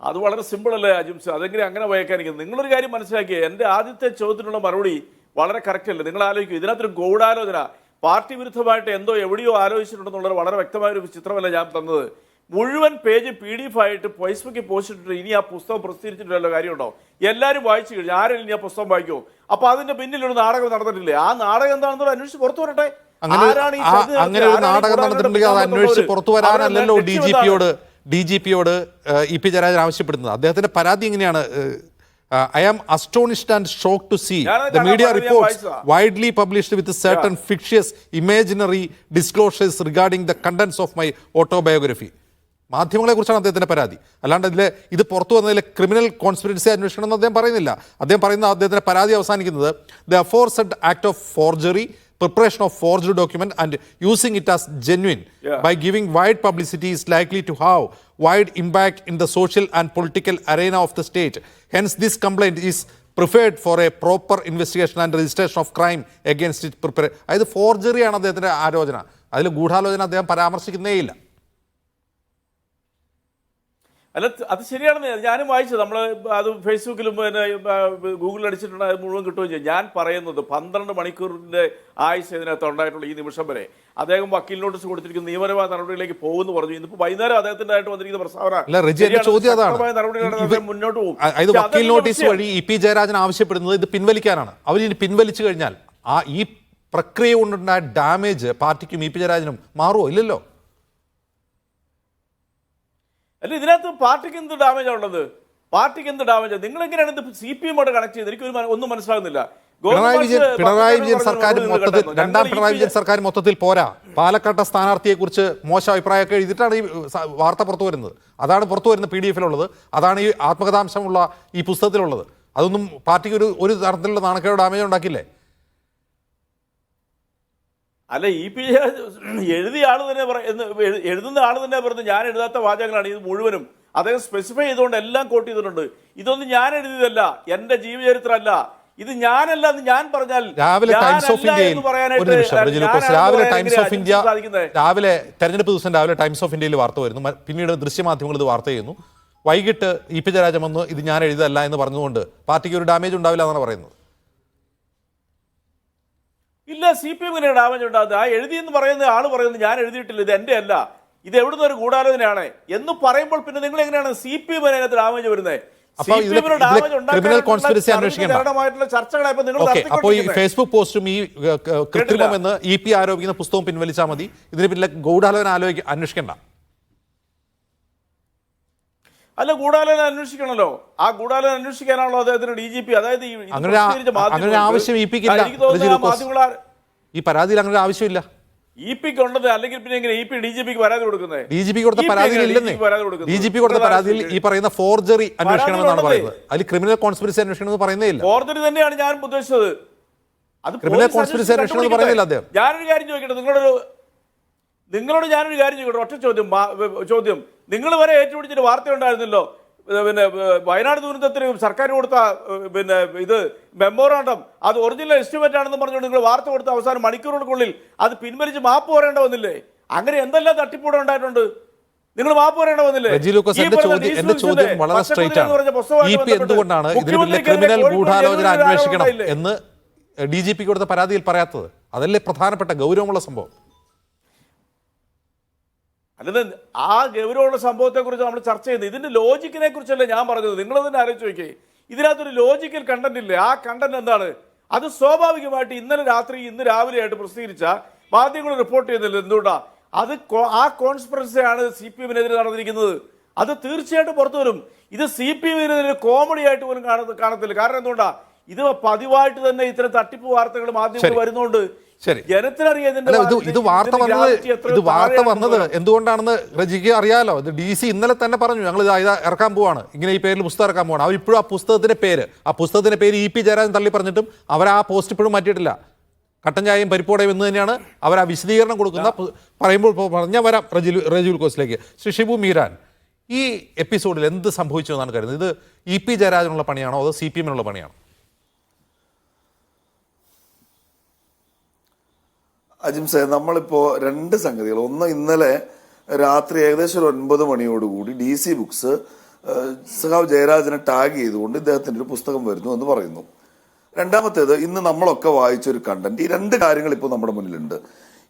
അത് വളരെ സിമ്പിൾ അല്ലേ അജിംസ്? അതെങ്ങനെ അങ്ങനെ വയ്ക്കാനിരിക്കുന്നത്? നിങ്ങളൊരു കാര്യം മനസ്സിലാക്കിയേ, എൻ്റെ ആദ്യത്തെ ചോദ്യത്തിനുള്ള മറുപടി വളരെ കറക്റ്റ് അല്ലേ? നിങ്ങൾ ആലോചിക്കും, ഇതിനകത്തൊരു ഗൂഢാലോചന, പാർട്ടി വിരുദ്ധമായിട്ട് എവിടെയോ ആലോചിച്ചിട്ടുണ്ടെന്നുള്ളത് വളരെ വ്യക്തമായൊരു ചിത്രമല്ല ഞാൻ തന്നത്. മുഴുവൻ പേജ് PDF ആയിട്ട് ഫേസ്ബുക്കിൽ പോസ്റ്റ് ഇട്ടിട്ട് ഇനി ആ പുസ്തകം പ്രസിദ്ധീകരിച്ചിട്ടുള്ള കാര്യമുണ്ടോ? എല്ലാവരും വായിച്ചു കഴിഞ്ഞു. ആരെങ്കിലും ഇനി ആ പുസ്തകം വായിക്കുമോ? അപ്പൊ അതിന്റെ പിന്നിലൊരു നാടകം നടന്നിട്ടില്ലേ? ആ നാടകം എന്താണെന്നുള്ള അന്വേഷിച്ച് പുറത്തു വരട്ടെ. അങ്ങനെ ഒരു നാടകം നടന്നിട്ടുണ്ടെങ്കിൽ അത് അന്വേഷിച്ച് പുറത്തു വരാനല്ലല്ലോ DGPയോട് EP ജയരാജൻ ആവശ്യപ്പെടുന്നത്. അദ്ദേഹത്തിന്റെ പരാതി എങ്ങനെയാണ്? I am astonished and shocked to see the media reports widely published with certain fictitious imaginary disclosures regarding the contents of my autobiography. മാധ്യമങ്ങളെ കുറിച്ചാണ് അദ്ദേഹത്തിന്റെ പരാതി. അല്ലാണ്ട് ഇത് പുറത്തു വന്നതിലെ ക്രിമിനൽ കോൺസ്പിറസി അന്വേഷണം എന്ന് അദ്ദേഹം പറയുന്നില്ല. അദ്ദേഹത്തിന്റെ പരാതി അവസാനിക്കുന്നത് the aforesaid act of forgery, preparation of forged document and using it as genuine by giving wide publicity is likely to have wide impact in the social and political arena of the state. Hence, this complaint is preferred for a proper investigation and registration of crime against it prepare. അതായത് ഫോർജറിയാണ് അദ്ദേഹത്തിൻ്റെ ആലോചന. അതിൽ ഗൂഢാലോചന അദ്ദേഹം പരാമർശിക്കുന്നേയില്ല. അല്ല, അത് ശരിയാണെന്ന് ഞാനും വായിച്ചത്. നമ്മൾ അത് ഫേസ്ബുക്കിലും പിന്നെ ഗൂഗിളിൽ അടിച്ചിട്ടുണ്ട്, അത് മുഴുവൻ കിട്ടുകയും ചെയ്യും. ഞാൻ പറയുന്നത് 12 മണിക്കൂറിന്റെ ആയുസ് ഇതിനകത്ത് ഉണ്ടായിട്ടുള്ള ഈ നിമിഷം വരെ അദ്ദേഹം വക്കീൽ നോട്ടീസ് കൊടുത്തിരിക്കുന്ന നിയമപരമായ നടപടിയിലേക്ക് പോകുമെന്ന് പറഞ്ഞു. ഇന്നിപ്പോൾ വൈകുന്നേരം അദ്ദേഹത്തിന്റെ ആയിട്ട് വന്നിരിക്കുന്ന പ്രസ്താവന മുന്നോട്ട് പോകും. വക്കീൽ നോട്ടീസ് വഴി ഇ.പി. ജയരാജൻ ആവശ്യപ്പെടുന്നത് ഇത് പിൻവലിക്കാനാണ്. അവരിനി പിൻവലിച്ചു കഴിഞ്ഞാൽ ഈ പ്രക്രിയ കൊണ്ടുണ്ടായ ഡാമേജ് പാർട്ടിക്കും ഇ.പി. ജയരാജനും മാറുമോ? ഇല്ലല്ലോ. അല്ല, ഇതിനകത്ത് പാർട്ടിക്ക് എന്ത് ഡാമേജ് ഉള്ളത്? പാർട്ടിക്ക് എന്ത് ഡാമേജ്? നിങ്ങൾ എങ്ങനെയാണ് ഇത് CPM കണക്ട് ചെയ്ത്? എനിക്ക് ഒന്നും മനസ്സിലാകുന്നില്ല. പിണറായി വിജയൻ സർക്കാർ മൊത്തത്തിൽ, രണ്ടാം പിണറായി വിജയൻ സർക്കാർ മൊത്തത്തിൽ പോരാ. പാലക്കാട്ടെ സ്ഥാനാർത്ഥിയെ കുറിച്ച് മോശം അഭിപ്രായമൊക്കെ എഴുതിയിട്ടാണ് ഈ വാർത്ത പുറത്തു വരുന്നത്. അതാണ് പുറത്തു വരുന്ന PDF-ലുള്ളത്. അതാണ് ഈ ആത്മകഥാംശമുള്ള ഈ പുസ്തകത്തിലുള്ളത്. അതൊന്നും പാർട്ടിക്ക് ഒരു തരത്തിലുള്ള നാണക്കേടോ ഡാമേജ് ഉണ്ടാക്കില്ലേ? അല്ല, ഇ.പി. എഴുതിയ ആള് തന്നെ എഴുതുന്ന ആള് തന്നെ പറഞ്ഞു ഞാൻ എഴുതാത്ത വാചകങ്ങളാണ് ഇത് മുഴുവനും. അദ്ദേഹം സ്പെസിഫൈ ചെയ്തുകൊണ്ട് എല്ലാം കോട്ട് ചെയ്തിട്ടുണ്ട്. ഇതൊന്നും ഞാൻ എഴുതിയതല്ല, എന്റെ ജീവചരിത്രമല്ല, ഇത് ഞാനല്ല എന്ന് ഞാൻ പറഞ്ഞാൽ രാവിലെ ടൈംസ് ഓഫ് ഇന്ത്യ രാവിലെ തെരഞ്ഞെടുപ്പ് ദിവസം രാവിലെ ടൈംസ് ഓഫ് ഇന്ത്യയിൽ വാർത്ത വരുന്നു. പിന്നീട് ദൃശ്യമാധ്യമങ്ങൾ ഇത് വാർത്ത ചെയ്യുന്നു. വൈകിട്ട് ഇ.പി. ജയരാജൻ വന്ന് ഇത് ഞാൻ എഴുതല്ല എന്ന് പറഞ്ഞുകൊണ്ട് പാർട്ടിക്ക് ഒരു ഡാമേജ് ഉണ്ടാവില്ല എന്നാണ് പറയുന്നത്. ഇല്ല, CPM ഡാമേജ് ഉണ്ടാകുന്നത്. ആ എഴുതിയെന്ന് പറയുന്ന ആള് പറയുന്നത് ഞാൻ എഴുതിയിട്ടില്ല, ഇത് എന്റെ അല്ല, ഇത് എവിടുന്ന ഒരു ഗൂഢാലോചനയാണ് എന്ന് പറയുമ്പോൾ പിന്നെ നിങ്ങൾ എങ്ങനെയാണ് CPM അതിനകത്ത് ഡാമേജ് വരുന്നത്? അപ്പോൾ ഈ ഫേസ്ബുക്ക് പോസ്റ്റും ഈ കൃത്രിമമെന്ന് ഇ.പി. ആരോപിക്കുന്ന പുസ്തകവും പിൻവലിച്ചാൽ മതി. ഇതിന് പിന്നെ ഗൂഢാലോചന അന്വേഷിക്കണ്ട. അല്ല, ഗൂഢാലോചന അന്വേഷിക്കണല്ലോ. ആ ഗൂഢാലോചന അന്വേഷിക്കാനാണല്ലോ അദ്ദേഹത്തിന് DGP, അതായത് അങ്ങനെ ആവശ്യം ഈ പരാതിയിൽ അങ്ങനെ ആവശ്യമില്ല. ഇ.പിക്ക് ഉള്ളത്. അല്ലെങ്കിൽ പിന്നെ എങ്ങനെ ഇ.പി. DGPക്ക് പരാതി കൊടുക്കുന്നത്? DGP കൊടുത്ത പരാതിയിൽ ഇല്ലെന്നേ. DGP കൊടുത്ത പരാതിയിൽ ഈ പറയുന്ന ഫോർജറി അന്വേഷിക്കണം എന്നാണ് പറയുന്നത്. അതിൽ ക്രിമിനൽ കോൺസ്പിറസി അന്വേഷിക്കണം എന്ന് പറയുന്നേ ഇല്ല. ഫോർജറി തന്നെയാണ് ഞാൻ ഉദ്ദേശിച്ചത്. അത് ക്രിമിനൽ കോൺസ്പിറസി അന്വേഷിക്കണം എന്ന് പറയുന്നില്ല അദ്ദേഹം. ഞാനൊരു കാര്യം ചോദിക്കട്ടെ, നിങ്ങളോട് ഞാനൊരു കാര്യം ചോദിക്കട്ടെ, ഒറ്റ ചോദ്യം. നിങ്ങൾ വരെ ഏറ്റുപിടിച്ചിട്ട് വാർത്ത ഉണ്ടായിരുന്നല്ലോ, പിന്നെ വയനാട് ദുരന്തത്തിന് സർക്കാർ കൊടുത്ത പിന്നെ ഇത് മെമ്മോറാണ്ടം അത് ഒറിജിനൽ എസ്റ്റിമേറ്റ് ആണെന്ന് പറഞ്ഞുകൊണ്ട് നിങ്ങൾ വാർത്ത കൊടുത്ത അവസാനം മണിക്കൂറുകൾക്കുള്ളിൽ അത് പിൻവലിച്ച് മാപ്പ് പറയേണ്ട വന്നില്ലേ? അങ്ങനെ എന്തെല്ലാം തട്ടിപ്പൂടെ ഉണ്ടായിട്ടുണ്ട്. നിങ്ങൾ മാപ്പ് പറയേണ്ട വന്നില്ലേ? എന്റെ ചോദ്യം വളരെ സ്ട്രൈറ്റ് ആണ്. ഇ.പി. എന്തുകൊണ്ടാണ് ഇതിന് ക്രിമിനൽ ഗൂഢാലോചന അന്വേഷിക്കണം എന്ന് DGP കൊടുത്ത പരാതിയിൽ പറയാത്തത്? അതല്ലേ പ്രധാനപ്പെട്ട ഗൗരവമുള്ള സംഭവം. അല്ലാതെ ആ ഗൗരവമുള്ള സംഭവത്തെ കുറിച്ച് നമ്മൾ ചർച്ച ചെയ്യുന്നത്. ഇതിന്റെ ലോജിക്കിനെ കുറിച്ചല്ലേ ഞാൻ പറഞ്ഞത്. നിങ്ങൾ തന്നെ ആലോചിച്ച് നോക്കിയേ, ഇതിനകത്തൊരു ലോജിക്കൽ കണ്ടന്റ് ഇല്ലേ? ആ കണ്ടന്റ് എന്താണ്? അത് സ്വാഭാവികമായിട്ട് ഇന്നലെ രാത്രി ഇന്ന് രാവിലെ ആയിട്ട് പ്രസിദ്ധീകരിച്ച മാധ്യമങ്ങൾ റിപ്പോർട്ട് ചെയ്യുന്നില്ല. എന്തുകൊണ്ടാ? അത് ആ കോൺസ്പിറസിയാണ് CPM-നെതിരെ നടന്നിരിക്കുന്നത്. അത് തീർച്ചയായിട്ടും പുറത്തു വരും. ഇത് CPM-നെതിരെ കോമഡി ആയിട്ട് പോലും കാണത്തില്ല. കാരണം എന്തുകൊണ്ടാ? ഇത് പതിവായിട്ട് തന്നെ ഇത്തരം തട്ടിപ്പ് വാർത്തകൾ മാധ്യമങ്ങൾ വരുന്നുണ്ട്. ഇത് വാർത്ത വന്നത് എന്തുകൊണ്ടാണെന്ന് റജിക്ക് അറിയാലോ. ഇത് DC ഇന്നലെ തന്നെ പറഞ്ഞു, ഞങ്ങൾ ഇത് ഇറക്കാൻ പോവാണ്, ഇങ്ങനെ ഈ പേരിൽ പുസ്തകം ഇറക്കാൻ പോവാണ്. അവരിപ്പോഴും ആ പുസ്തകത്തിന്റെ പേര് ഇ.പി. ജയരാജൻ തള്ളി പറഞ്ഞിട്ടും അവർ ആ പോസ്റ്റ് ഇപ്പോഴും മാറ്റിയിട്ടില്ല. കട്ടൻ ചായയും പരിപ്പോടയും എന്ന് തന്നെയാണ് അവർ ആ വിശദീകരണം കൊടുക്കുന്ന. പറയുമ്പോൾ പറഞ്ഞാൽ വരാം റജുൽ കോസിലേക്ക്. ശ്രീ ഷിബു മീരാൻ, ഈ എപ്പിസോഡിൽ എന്ത് സംഭവിച്ചു എന്നാണ് കരുതുന്നത്? ഇത് ഇ.പി. ജയരാജനുള്ള പണിയാണോ അതോ CPM-നുള്ള പണിയാണോ? അജിംസെ, നമ്മളിപ്പോൾ രണ്ട് സംഗതികൾ. ഒന്ന്, ഇന്നലെ രാത്രി ഏകദേശം ഒരു 9 മണിയോടുകൂടി DC ബുക്സ് സഖാവ് ജയരാജനെ ടാഗ് ചെയ്തുകൊണ്ട് ഇദ്ദേഹത്തിൻ്റെ ഒരു പുസ്തകം വരുന്നു എന്ന് പറയുന്നു. രണ്ടാമത്തേത്, ഇന്ന് നമ്മളൊക്കെ വായിച്ചൊരു കണ്ടന്റ്. ഈ രണ്ട് കാര്യങ്ങൾ ഇപ്പോൾ നമ്മുടെ മുന്നിലുണ്ട്.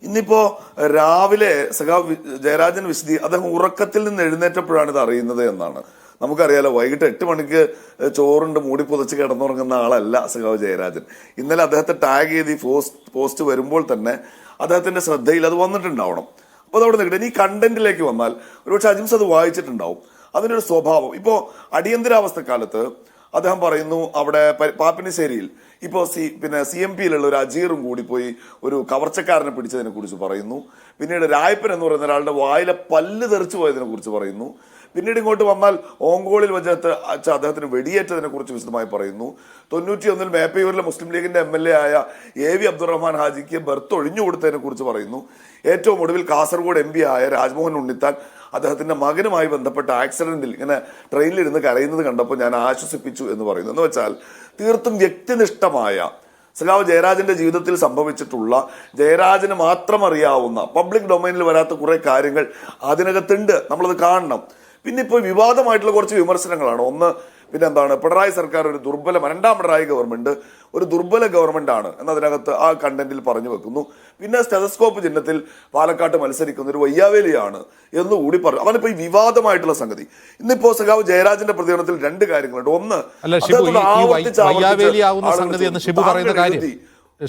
ഇന്നിപ്പോ രാവിലെ സഖാവ് ജയരാജൻ അദ്ദേഹം ഉറക്കത്തിൽ നിന്ന് എഴുന്നേറ്റപ്പോഴാണ് ഇത് അറിയുന്നത് എന്നാണ്. നമുക്കറിയാലോ, വൈകിട്ട് 8 മണിക്ക് ചോറുണ്ട് മൂടി പുതച്ച് കിടന്നുറങ്ങുന്ന ആളല്ല സഖാവ് ജയരാജൻ. ഇന്നലെ അദ്ദേഹത്തെ ടാഗ് ചെയ്ത് ഈ പോസ്റ്റ് വരുമ്പോൾ തന്നെ അദ്ദേഹത്തിന്റെ ശ്രദ്ധയിൽ അത് വന്നിട്ടുണ്ടാവണം. അപ്പോൾ അതവിടെ നിൽക്കട്ടെ. ഈ കണ്ടന്റിലേക്ക് വന്നാൽ ഒരുപക്ഷെ അജിംസ് അത് വായിച്ചിട്ടുണ്ടാവും. അതിനൊരു സ്വഭാവം. ഇപ്പോൾ അടിയന്തരാവസ്ഥ കാലത്ത് അദ്ദേഹം പറയുന്നു, അവിടെ പാപ്പിനിശ്ശേരിയിൽ ഇപ്പോൾ CMP-യിലുള്ള ഒരു അജീറും കൂടി പോയി ഒരു കവർച്ചക്കാരനെ പിടിച്ചതിനെ കുറിച്ച് പറയുന്നു. പിന്നീട് രായപ്പൻ എന്ന് പറയുന്ന ഒരാളുടെ വായിലെ പല്ല് തെറിച്ചു പോയതിനെ കുറിച്ച് പറയുന്നു. പിന്നീട് ഇങ്ങോട്ട് വന്നാൽ ഓങ്കോളിൽ വെച്ച് അദ്ദേഹത്തിന് വെടിയേറ്റതിനെ കുറിച്ച് വിശദമായി പറയുന്നു. 91-ൽ മേപ്പയൂരിലെ മുസ്ലിം ലീഗിന്റെ MLA ആയ AV അബ്ദുറഹ്മാൻ ഹാജിക്ക് ബർത്ത് ഒഴിഞ്ഞു കൊടുത്തതിനെ കുറിച്ച് പറയുന്നു. ഏറ്റവും ഒടുവിൽ കാസർഗോഡ് MP ആയ രാജ്മോഹൻ ഉണ്ണിത്താൻ അദ്ദേഹത്തിന്റെ മകനുമായി ബന്ധപ്പെട്ട ആക്സിഡന്റിൽ ഇങ്ങനെ ട്രെയിനിലിരുന്ന് കരയുന്നത് കണ്ടപ്പോൾ ഞാൻ ആശ്വസിപ്പിച്ചു എന്ന് പറയുന്നു. എന്ന് വെച്ചാൽ തീർത്തും വ്യക്തിനിഷ്ഠമായ സഖാവ് ജയരാജന്റെ ജീവിതത്തിൽ സംഭവിച്ചിട്ടുള്ള, ജയരാജന് മാത്രം അറിയാവുന്ന, പബ്ലിക് ഡൊമൈനിൽ വരാത്ത കുറെ കാര്യങ്ങൾ അതിനകത്തുണ്ട്. നമ്മളത് കാണണം. പിന്നെ ഇപ്പോൾ വിവാദമായിട്ടുള്ള കുറച്ച് വിമർശനങ്ങളാണ്. ഒന്ന്, പിന്നെ എന്താണ്, പിണറായി സർക്കാർ ഒരു രണ്ടാം പിണറായി ഗവൺമെന്റ് ഒരു ദുർബല ഗവൺമെന്റ് ആണ് എന്നതിനകത്ത് ആ കണ്ടന്റിൽ പറഞ്ഞു വെക്കുന്നു. പിന്നെ സ്റ്റെതസ്കോപ്പ് ചിഹ്നത്തിൽ പാലക്കാട്ട് മത്സരിക്കുന്ന ഒരു വയ്യാവേലിയാണ് എന്നുകൂടി പറഞ്ഞു. അവനിപ്പോ ഈ വിവാദമായിട്ടുള്ള സംഗതി. ഇന്നിപ്പോ സഖാവ് ജയരാജന്റെ പ്രതികരണത്തിൽ രണ്ട് കാര്യങ്ങളുണ്ട്. ഒന്ന്,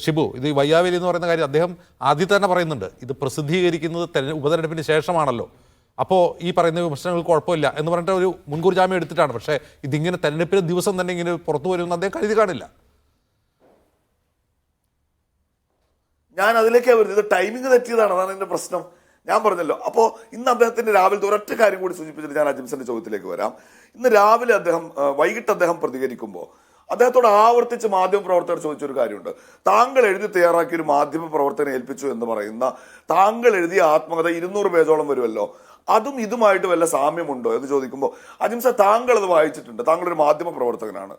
ഷിബു, ഇത് വയ്യാവേലി എന്ന് പറയുന്ന കാര്യം അദ്ദേഹം ആദ്യം തന്നെ പറയുന്നുണ്ട്. ഇത് പ്രസിദ്ധീകരിക്കുന്നത് ഉപതെരഞ്ഞെടുപ്പിന് ശേഷമാണല്ലോ, അപ്പോൾ ഈ പറയുന്ന വിമർശനങ്ങൾ കുഴപ്പമില്ല എന്ന് പറഞ്ഞിട്ട് ഒരു മുൻകൂർ ജാമ്യം എടുത്തിട്ടാണ്. പക്ഷേ ഇതിങ്ങനെ തെരഞ്ഞെടുപ്പിന് ദിവസം തന്നെ ഇങ്ങനെ പുറത്തു വരുമെന്ന് അദ്ദേഹം കരുതി കാണില്ല. ഞാൻ അതിലേക്കാണ് വരുന്നത്. ഇത് ടൈമിംഗ് തെറ്റിയതാണ്, അതാണ് എന്റെ പ്രശ്നം. ഞാൻ പറഞ്ഞല്ലോ. അപ്പോൾ ഇന്ന് അദ്ദേഹത്തിന്റെ രാവിലത്തെ ഒരൊറ്റ കാര്യം കൂടി സൂചിപ്പിച്ചിട്ട് ഞാൻ അജിംസന്റെ ചോദ്യത്തിലേക്ക് വരാം. ഇന്ന് രാവിലെ വൈകിട്ട് അദ്ദേഹം പ്രതികരിക്കുമ്പോൾ അദ്ദേഹത്തോട് ആവർത്തിച്ച് മാധ്യമ പ്രവർത്തകർ ചോദിച്ചൊരു കാര്യമുണ്ട്. താങ്കൾ എഴുതി തയ്യാറാക്കിയ ഒരു മാധ്യമ പ്രവർത്തകനെ ഏൽപ്പിച്ചു എന്ന് പറയുന്ന താങ്കൾ എഴുതിയ ആത്മകഥ 200 പേജോളം വരുമല്ലോ, അതും ഇതുമായിട്ട് വല്ല സാമ്യമുണ്ടോ എന്ന് ചോദിക്കുമ്പോൾ, അജിംസ താങ്കൾ അത് വായിച്ചിട്ടുണ്ട്, താങ്കളൊരു മാധ്യമ പ്രവർത്തകനാണ്.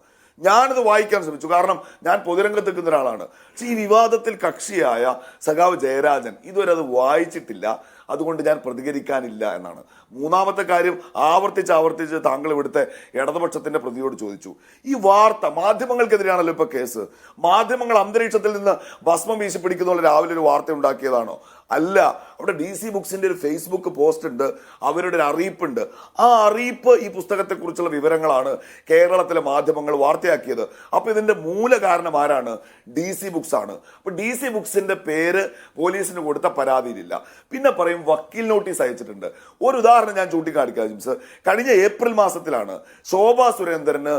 ഞാനത് വായിക്കാൻ ശ്രമിച്ചു, കാരണം ഞാൻ പൊതുരംഗത്ത് നിൽക്കുന്ന ഒരാളാണ്. പക്ഷെ ഈ വിവാദത്തിൽ കക്ഷിയായ സഖാവ് ജയരാജൻ ഇതുവരെ അത് വായിച്ചിട്ടില്ല, അതുകൊണ്ട് ഞാൻ പ്രതികരിക്കാനില്ല എന്നാണ്. മൂന്നാമത്തെ കാര്യം, ആവർത്തിച്ച് താങ്കൾ ഇവിടുത്തെ ഇടതുപക്ഷത്തിന്റെ പ്രതിയോട് ചോദിച്ചു. ഈ വാർത്ത മാധ്യമങ്ങൾക്കെതിരെയാണല്ലോ ഇപ്പൊ കേസ്. മാധ്യമങ്ങൾ അന്തരീക്ഷത്തിൽ നിന്ന് ഭസ്മം വീശി പിടിക്കുന്ന രാവിലെ ഒരു വാർത്ത ഉണ്ടാക്കിയതാണോ? അല്ല. അവിടെ DC ബുക്സിന്റെ ഒരു ഫേസ്ബുക്ക് പോസ്റ്റ് ഉണ്ട്, അവരുടെ ഒരു അറിയിപ്പുണ്ട്. ആ അറിയിപ്പ് ഈ പുസ്തകത്തെക്കുറിച്ചുള്ള വിവരങ്ങളാണ് കേരളത്തിലെ മാധ്യമങ്ങൾ വാർത്തയാക്കിയത്. അപ്പൊ ഇതിന്റെ മൂല കാരണം ആരാണ്? DC ബുക്സ് ആണ്. അപ്പൊ DC ബുക്സിന്റെ പേര് പോലീസിന് കൊടുത്ത പരാതിയിലില്ല. പിന്നെ പറയും വക്കീൽ നോട്ടീസ് അയച്ചിട്ടുണ്ട്. ഒരു ഉദാഹരണം ഞാൻ ചൂണ്ടിക്കാണിക്കാം ജിംസ്. കഴിഞ്ഞ ഏപ്രിൽ മാസത്തിലാണ് ശോഭാ സുരേന്ദ്രന്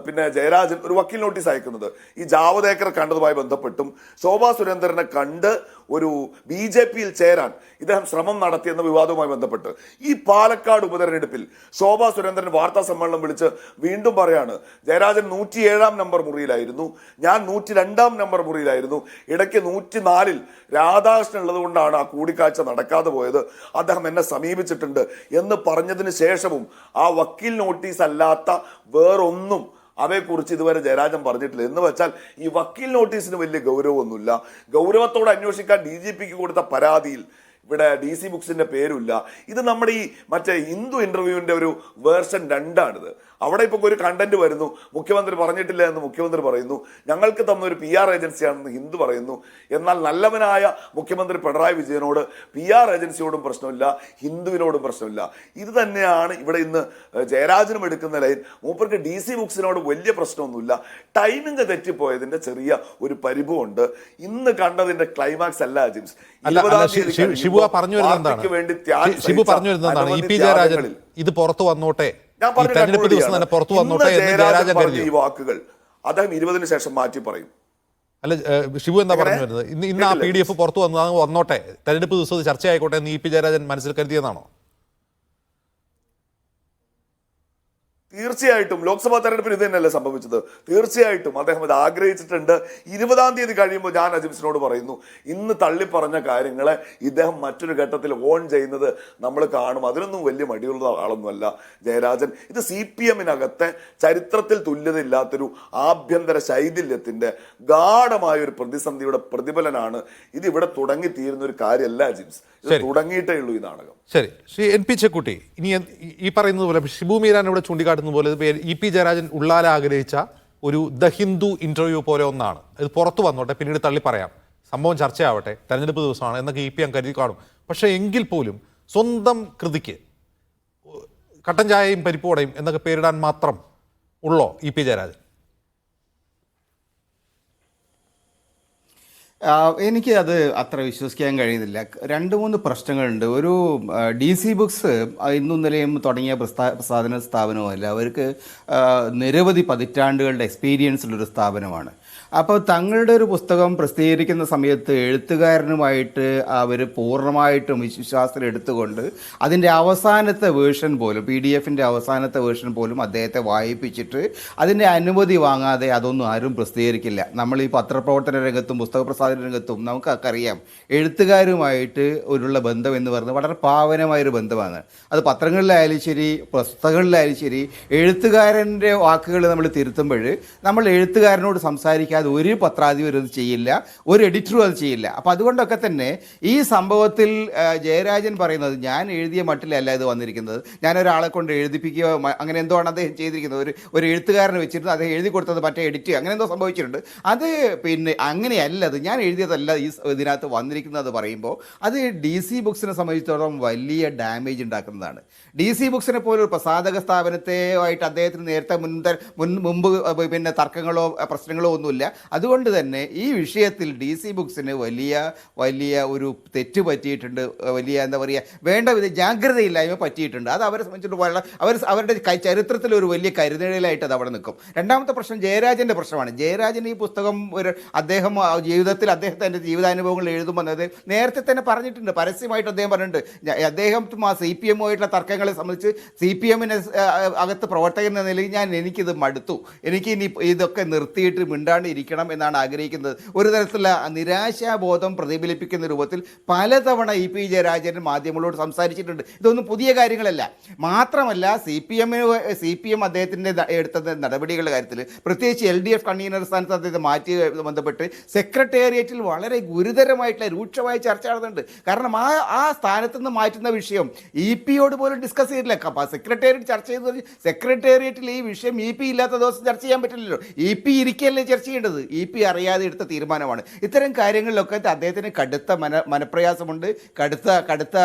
പിന്നെ ജയരാജൻ ഒരു വക്കീൽ നോട്ടീസ് അയക്കുന്നത്. ഈ ജാവദേക്കർ കണ്ടതുമായി ബന്ധപ്പെട്ടും ശോഭാ സുരേന്ദ്രനെ കണ്ട് ഒരു BJPയിൽ ചേരാൻ ഇദ്ദേഹം ശ്രമം നടത്തിയെന്ന വിവാദവുമായി ബന്ധപ്പെട്ട് ഈ പാലക്കാട് ഉപതെരഞ്ഞെടുപ്പിൽ ശോഭാ സുരേന്ദ്രൻ വാർത്താ സമ്മേളനം വിളിച്ച് വീണ്ടും പറയാണ്, ജയരാജൻ 107-ാം നമ്പർ മുറിയിലായിരുന്നു, ഞാൻ 102-ാം നമ്പർ മുറിയിലായിരുന്നു, ഇടയ്ക്ക് 104-ൽ രാധാകൃഷ്ണൻ ഉള്ളത് കൊണ്ടാണ് ആ കൂടിക്കാഴ്ച നടക്കാതെ പോയത്, അദ്ദേഹം എന്നെ സമീപിച്ചിട്ടുണ്ട് എന്ന് പറഞ്ഞതിന് ശേഷവും ആ വക്കീൽ നോട്ടീസ് അല്ലാത്ത വേറൊന്നും അവയെക്കുറിച്ച് ഇതുവരെ ജയരാജൻ പറഞ്ഞിട്ടില്ല. എന്ന് വെച്ചാൽ ഈ വക്കീൽ നോട്ടീസിന് വലിയ ഗൗരവമൊന്നുമില്ല. ഗൗരവത്തോടെ അന്വേഷിക്കാൻ DGPക്ക് കൊടുത്ത പരാതിയിൽ ഇവിടെ DC ബുക്സിന്റെ പേരില്ല. ഇത് നമ്മുടെ ഈ മറ്റേ ഹിന്ദു ഇന്റർവ്യൂവിന്റെ ഒരു വേർഷൻ 2ആണിത്. അവിടെ ഇപ്പൊ ഒരു കണ്ടന്റ് വരുന്നു, മുഖ്യമന്ത്രി പറഞ്ഞിട്ടില്ല എന്ന് മുഖ്യമന്ത്രി പറയുന്നു, ഞങ്ങൾക്ക് തന്ന ഒരു PR ഏജൻസിയാണെന്ന് ഹിന്ദു പറയുന്നു. എന്നാൽ നല്ലവനായ മുഖ്യമന്ത്രി പിണറായി വിജയനോട് PR ഏജൻസിയോടും പ്രശ്നമില്ല, ഹിന്ദുവിനോടും പ്രശ്നമില്ല. ഇത് തന്നെയാണ് ഇവിടെ ഇന്ന് ജയരാജനും എടുക്കുന്ന ലൈൻ. മൂപ്പർക്ക് DC ബുക്സിനോട് വലിയ പ്രശ്നമൊന്നുമില്ല. ടൈമിംഗ് തെറ്റിപ്പോയതിന്റെ ചെറിയ ഒരു പരിഭവമുണ്ട്. ഇന്ന് കണ്ടതിന്റെ ക്ലൈമാക്സ് അല്ല ജിംസ്. ഷിബു പറഞ്ഞു വരുന്നതാണ് EP ജയരാജൻ ഇത് പുറത്തു വന്നോട്ടെ, തെരഞ്ഞെടുപ്പ് ദിവസം തന്നെ പുറത്തു വന്നോട്ടെ എന്ന് ജയരാജൻ കരുതി. ഈ വാക്കുകൾ അദ്ദേഹം 20-ന് ശേഷം മാറ്റി പറയും. അല്ല ഷിബു എന്താ പറഞ്ഞു വരുന്നത്? ഇന്ന് ആ PDF പുറത്തു വന്നോട്ടെ, തെരഞ്ഞെടുപ്പ് ദിവസം ചർച്ചയായിക്കോട്ടെ എന്ന് EP ജയരാജൻ മനസ്സിൽ കരുതിയെന്നാണോ? തീർച്ചയായിട്ടും ലോക്സഭാ തെരഞ്ഞെടുപ്പിൽ ഇത് തന്നെയല്ലേ സംഭവിച്ചത്. തീർച്ചയായിട്ടും അദ്ദേഹം ഇത് ആഗ്രഹിച്ചിട്ടുണ്ട്. 20-ാം തീയതി കഴിയുമ്പോൾ ഞാൻ അജിംസിനോട് പറയുന്നു, ഇന്ന് തള്ളി പറഞ്ഞ കാര്യങ്ങളെ ഇദ്ദേഹം മറ്റൊരു ഘട്ടത്തിൽ ഓൺ ചെയ്യുന്നത് നമ്മൾ കാണും. അതിനൊന്നും വലിയ മടിയുള്ള ആളൊന്നുമല്ല ജയരാജൻ. ഇത് CPM-നകത്തെ ചരിത്രത്തിൽ തുല്യതയില്ലാത്തൊരു ആഭ്യന്തര ശൈഥില്യത്തിന്റെ ഗാഢമായ ഒരു പ്രതിസന്ധിയുടെ പ്രതിഫലനാണ്. ഇത് ഇവിടെ തുടങ്ങി തീരുന്ന ഒരു കാര്യമല്ല ജിംസ്. ഇത് തുടങ്ങിയിട്ടേ ഉള്ളൂ ഈ നാടകം. ശരി, ശ്രീ NP ചെക്കുട്ടി, ഇനി ഈ പറയുന്നത് പോലെ ഷിബു മീരാൻ ഇവിടെ ചൂണ്ടിക്കാട്ടുന്ന പോലെ EP ജയരാജൻ ഉള്ളാല ആഗ്രഹിച്ച ഒരു ദ ഹിന്ദു ഇന്റർവ്യൂ പോലെ ഒന്നാണ്. ഇത് പുറത്തു വന്നോട്ടെ, പിന്നീട് തള്ളി പറയാം, സംഭവം ചർച്ചയാവട്ടെ, തെരഞ്ഞെടുപ്പ് ദിവസമാണ് എന്നൊക്കെ EP കരുതി കാണും. പക്ഷേ എങ്കിൽ പോലും സ്വന്തം കൃതിക്ക് കട്ടൻ ചായയും പരിപ്പോടയും എന്നൊക്കെ പേരിടാൻ മാത്രം ഉള്ളോ EP ജയരാജൻ? എനിക്ക് അത് അത്ര വിശ്വസിക്കാൻ കഴിയുന്നില്ല. 2-3 പ്രശ്നങ്ങളുണ്ട്. ഒരു DC ബുക്സ് ഇന്നും നിലയും തുടങ്ങിയ പ്രസാധന സ്ഥാപനമല്ല. അവർക്ക് നിരവധി പതിറ്റാണ്ടുകളുടെ എക്സ്പീരിയൻസ് ഉള്ളൊരു സ്ഥാപനമാണ്. അപ്പോൾ തങ്ങളുടെ ഒരു പുസ്തകം പ്രസിദ്ധീകരിക്കുന്ന സമയത്ത് എഴുത്തുകാരനുമായിട്ട് അവർ പൂർണ്ണമായിട്ടും വിശ്വാസത്തിൽ എടുത്തുകൊണ്ട് അതിൻ്റെ അവസാനത്തെ വേർഷൻ പോലും PDF-ൻ്റെ അവസാനത്തെ വേർഷൻ പോലും അദ്ദേഹത്തെ വായിപ്പിച്ചിട്ട് അതിൻ്റെ അനുമതി വാങ്ങാതെ അതൊന്നും ആരും പ്രസിദ്ധീകരിക്കില്ല. നമ്മൾ ഈ പത്രപ്രവർത്തന രംഗത്തും പുസ്തക പ്രസാധന രംഗത്തും നമുക്കൊക്കെ അറിയാം, എഴുത്തുകാരുമായിട്ട് ഒരുള്ള ബന്ധം എന്ന് പറയുന്നത് വളരെ പാവനമായൊരു ബന്ധമാണ്. അത് പത്രങ്ങളിലായാലും ശരി, പുസ്തകങ്ങളിലായാലും ശരി, എഴുത്തുകാരൻ്റെ വാക്കുകൾ നമ്മൾ തിരുത്തുമ്പോൾ നമ്മൾ എഴുത്തുകാരനോട് സംസാരിക്കാതെ ഒരു പത്രാധിപരും അത് ചെയ്യില്ല, ഒരു എഡിറ്ററും അത് ചെയ്യില്ല. അപ്പോൾ അതുകൊണ്ടൊക്കെ തന്നെ ഈ സംഭവത്തിൽ ജയരാജൻ പറയുന്നത് ഞാൻ എഴുതിയ മട്ടിലല്ല ഇത് വന്നിരിക്കുന്നത്, ഞാൻ ഒരാളെ കൊണ്ട് എഴുതിപ്പിക്കുകയോ അങ്ങനെ എന്തോ ആണ് അദ്ദേഹം ചെയ്തിരിക്കുന്നത്. ഒരു എഴുത്തുകാരനെ വെച്ചിരുന്നു, അദ്ദേഹം എഴുതി കൊടുത്തത് മറ്റേ എഡിറ്റ് അങ്ങനെ എന്തോ സംഭവിച്ചിട്ടുണ്ട്. അത് പിന്നെ അങ്ങനെയല്ല, അത് ഞാൻ എഴുതിയതല്ല ഈ ഇതിനകത്ത് വന്നിരിക്കുന്നത് പറയുമ്പോൾ അത് DC ബുക്സിനെ സംബന്ധിച്ചിടത്തോളം വലിയ ഡാമേജ് ഉണ്ടാക്കുന്നതാണ്. DC ബുക്സിനെ പോലെ ഒരു പ്രസാധക സ്ഥാപനത്തെയായിട്ട് അദ്ദേഹത്തിന് നേരത്തെ മുമ്പ് പിന്നെ തർക്കങ്ങളോ പ്രശ്നങ്ങളോ ഒന്നുമില്ല. അതുകൊണ്ട് തന്നെ ഈ വിഷയത്തിൽ DC ബുക്സിന് വലിയ ഒരു തെറ്റ് പറ്റിയിട്ടുണ്ട്, വലിയ എന്താ പറയുക, വേണ്ട വിധ ജാഗ്രതയില്ലായ്മ പറ്റിയിട്ടുണ്ട്. അത് അവരെ സംബന്ധിച്ചിട്ട് അവരുടെ ചരിത്രത്തിൽ ഒരു വലിയ കരുതലായിട്ട് അത് അവിടെ നിൽക്കും. രണ്ടാമത്തെ പ്രശ്നം ജയരാജൻ്റെ പ്രശ്നമാണ്. ജയരാജൻ ഈ പുസ്തകം അദ്ദേഹം ജീവിതത്തിൽ അദ്ദേഹത്തിൻ്റെ ജീവിതാനുഭവങ്ങൾ എഴുതുമ്പോൾ അത് നേരത്തെ തന്നെ പറഞ്ഞിട്ടുണ്ട്, പരസ്യമായിട്ട് അദ്ദേഹം പറഞ്ഞിട്ടുണ്ട്. അദ്ദേഹം CPM-ആയിട്ടുള്ള തർക്കങ്ങളെ സംബന്ധിച്ച് CPM-ന് അകത്ത് പ്രവർത്തകൻ എന്ന നിലയിൽ എനിക്കിത് മടുത്തു, എനിക്ക് ഇനി ഇതൊക്കെ നിർത്തിയിട്ട് മിണ്ടാണ്ട് ഇരിക്കണം എന്നാണ് ആഗ്രഹിക്കുന്നത്. ഒരു തരത്തിലുള്ള നിരാശാബോധം പ്രതിഫലിപ്പിക്കുന്ന രൂപത്തിൽ പലതവണ EP ജയരാജൻ മാധ്യമങ്ങളോട് സംസാരിച്ചിട്ടുണ്ട്. ഇതൊന്നും പുതിയ കാര്യങ്ങളല്ല. മാത്രമല്ല CPM അദ്ദേഹത്തിൻ്റെ എടുത്ത നടപടികളുടെ കാര്യത്തിൽ, പ്രത്യേകിച്ച് LDF കൺവീനർ സ്ഥാനത്ത് അദ്ദേഹത്തെ മാറ്റി ബന്ധപ്പെട്ട് സെക്രട്ടേറിയറ്റിൽ വളരെ ഗുരുതരമായിട്ടുള്ള രൂക്ഷമായ ചർച്ച നടന്നുണ്ട്. കാരണം ആ സ്ഥാനത്ത് നിന്ന് മാറ്റുന്ന വിഷയം EP-യോട് പോലും ഡിസ്കസ് ചെയ്തില്ല. സെക്രട്ടേറിയറ്റ് ചർച്ച ചെയ്തത്, സെക്രട്ടേറിയറ്റിൽ ഈ വിഷയം EP ഇല്ലാത്ത ദിവസം ചർച്ച ചെയ്യാൻ പറ്റില്ലല്ലോ. EP ഇരിക്കല്ലേ ചർച്ച ചെയ്യേണ്ടത്, EP അറിയാതെ എടുത്ത തീരുമാനമാണ്. ഇത്തരം കാര്യങ്ങളിലൊക്കെ അദ്ദേഹത്തിന് കടുത്ത മനപ്രയാസമുണ്ട്, കടുത്ത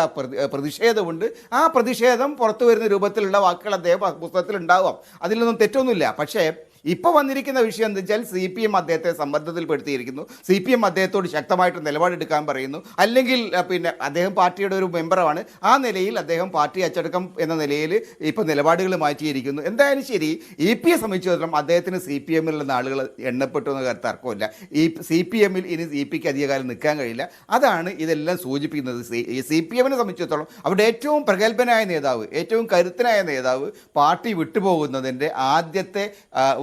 പ്രതിഷേധമുണ്ട്. ആ പ്രതിഷേധം പുറത്തു വരുന്ന രൂപത്തിലുള്ള വാക്കുകൾ അദ്ദേഹം പുസ്തകത്തിൽ ഉണ്ടാവാം, അതിലൊന്നും തെറ്റൊന്നുമില്ല. പക്ഷേ ഇപ്പോൾ വന്നിരിക്കുന്ന വിഷയം എന്താ വെച്ചാൽ CPM അദ്ദേഹത്തെ സമ്മർദ്ദത്തിൽപ്പെടുത്തിയിരിക്കുന്നു. CPM അദ്ദേഹത്തോട് ശക്തമായിട്ട് നിലപാടെടുക്കാൻ പറയുന്നു. അല്ലെങ്കിൽ പിന്നെ അദ്ദേഹം പാർട്ടിയുടെ ഒരു മെമ്പറാണ്, ആ നിലയിൽ അദ്ദേഹം പാർട്ടി അച്ചടക്കം എന്ന നിലയിൽ ഇപ്പോൾ നിലപാടുകൾ മാറ്റിയിരിക്കുന്നു. എന്തായാലും ശരി, EP-യെ സംബന്ധിച്ചിടത്തോളം അദ്ദേഹത്തിന് CPM-ൽ നിന്ന് ആളുകൾ എണ്ണപ്പെട്ടു എന്ന കാര്യത്തിൽ തർക്കമില്ല. ഈ CPM-ൽ ഇനി EP-ക്ക് അധികകാലം നിൽക്കാൻ കഴിയില്ല. അതാണ് ഇതെല്ലാം സൂചിപ്പിക്കുന്നത്. CPM-നെ സംബന്ധിച്ചിടത്തോളം അവിടെ ഏറ്റവും പ്രഗത്ഭനായ നേതാവ്, ഏറ്റവും കരുത്തനായ നേതാവ് പാർട്ടി വിട്ടുപോകുന്നതിൻ്റെ ആദ്യത്തെ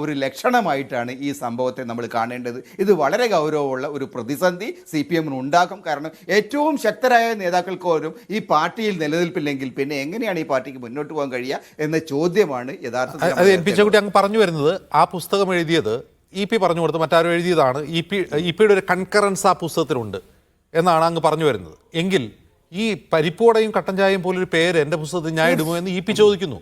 ഒരു ലക്ഷണമായിട്ടാണ് ഈ സംഭവത്തെ നമ്മൾ കാണേണ്ടത്. ഇത് വളരെ ഗൗരവമുള്ള ഒരു പ്രതിസന്ധി CPM-ന് ഉണ്ടാക്കും. കാരണം ഏറ്റവും ശക്തരായ നേതാക്കൾക്ക് പോലും ഈ പാർട്ടിയിൽ നിലനിൽപ്പില്ലെങ്കിൽ പിന്നെ എങ്ങനെയാണ് ഈ പാർട്ടിക്ക് മുന്നോട്ട് പോകാൻ കഴിയുക എന്ന ചോദ്യമാണ് യഥാർത്ഥത്തിൽ. അത് MP ചെക്കുട്ടി അങ്ങ് പറഞ്ഞു വരുന്നത്, ആ പുസ്തകം എഴുതിയത് EP പറഞ്ഞു കൊടുത്ത് മറ്റാരും എഴുതിയതാണ്, EP-യുടെ ഒരു കൺകറൻസ് ആ പുസ്തകത്തിലുണ്ട് എന്നാണ് അങ്ങ് പറഞ്ഞു വരുന്നത്. എങ്കിൽ ഈ പരിപ്പോടയും കട്ടൻ ചായയും പോലൊരു പേര് എൻ്റെ പുസ്തകത്തിൽ ഞാൻ ഇടുമോ എന്ന് EP ചോദിക്കുന്നു.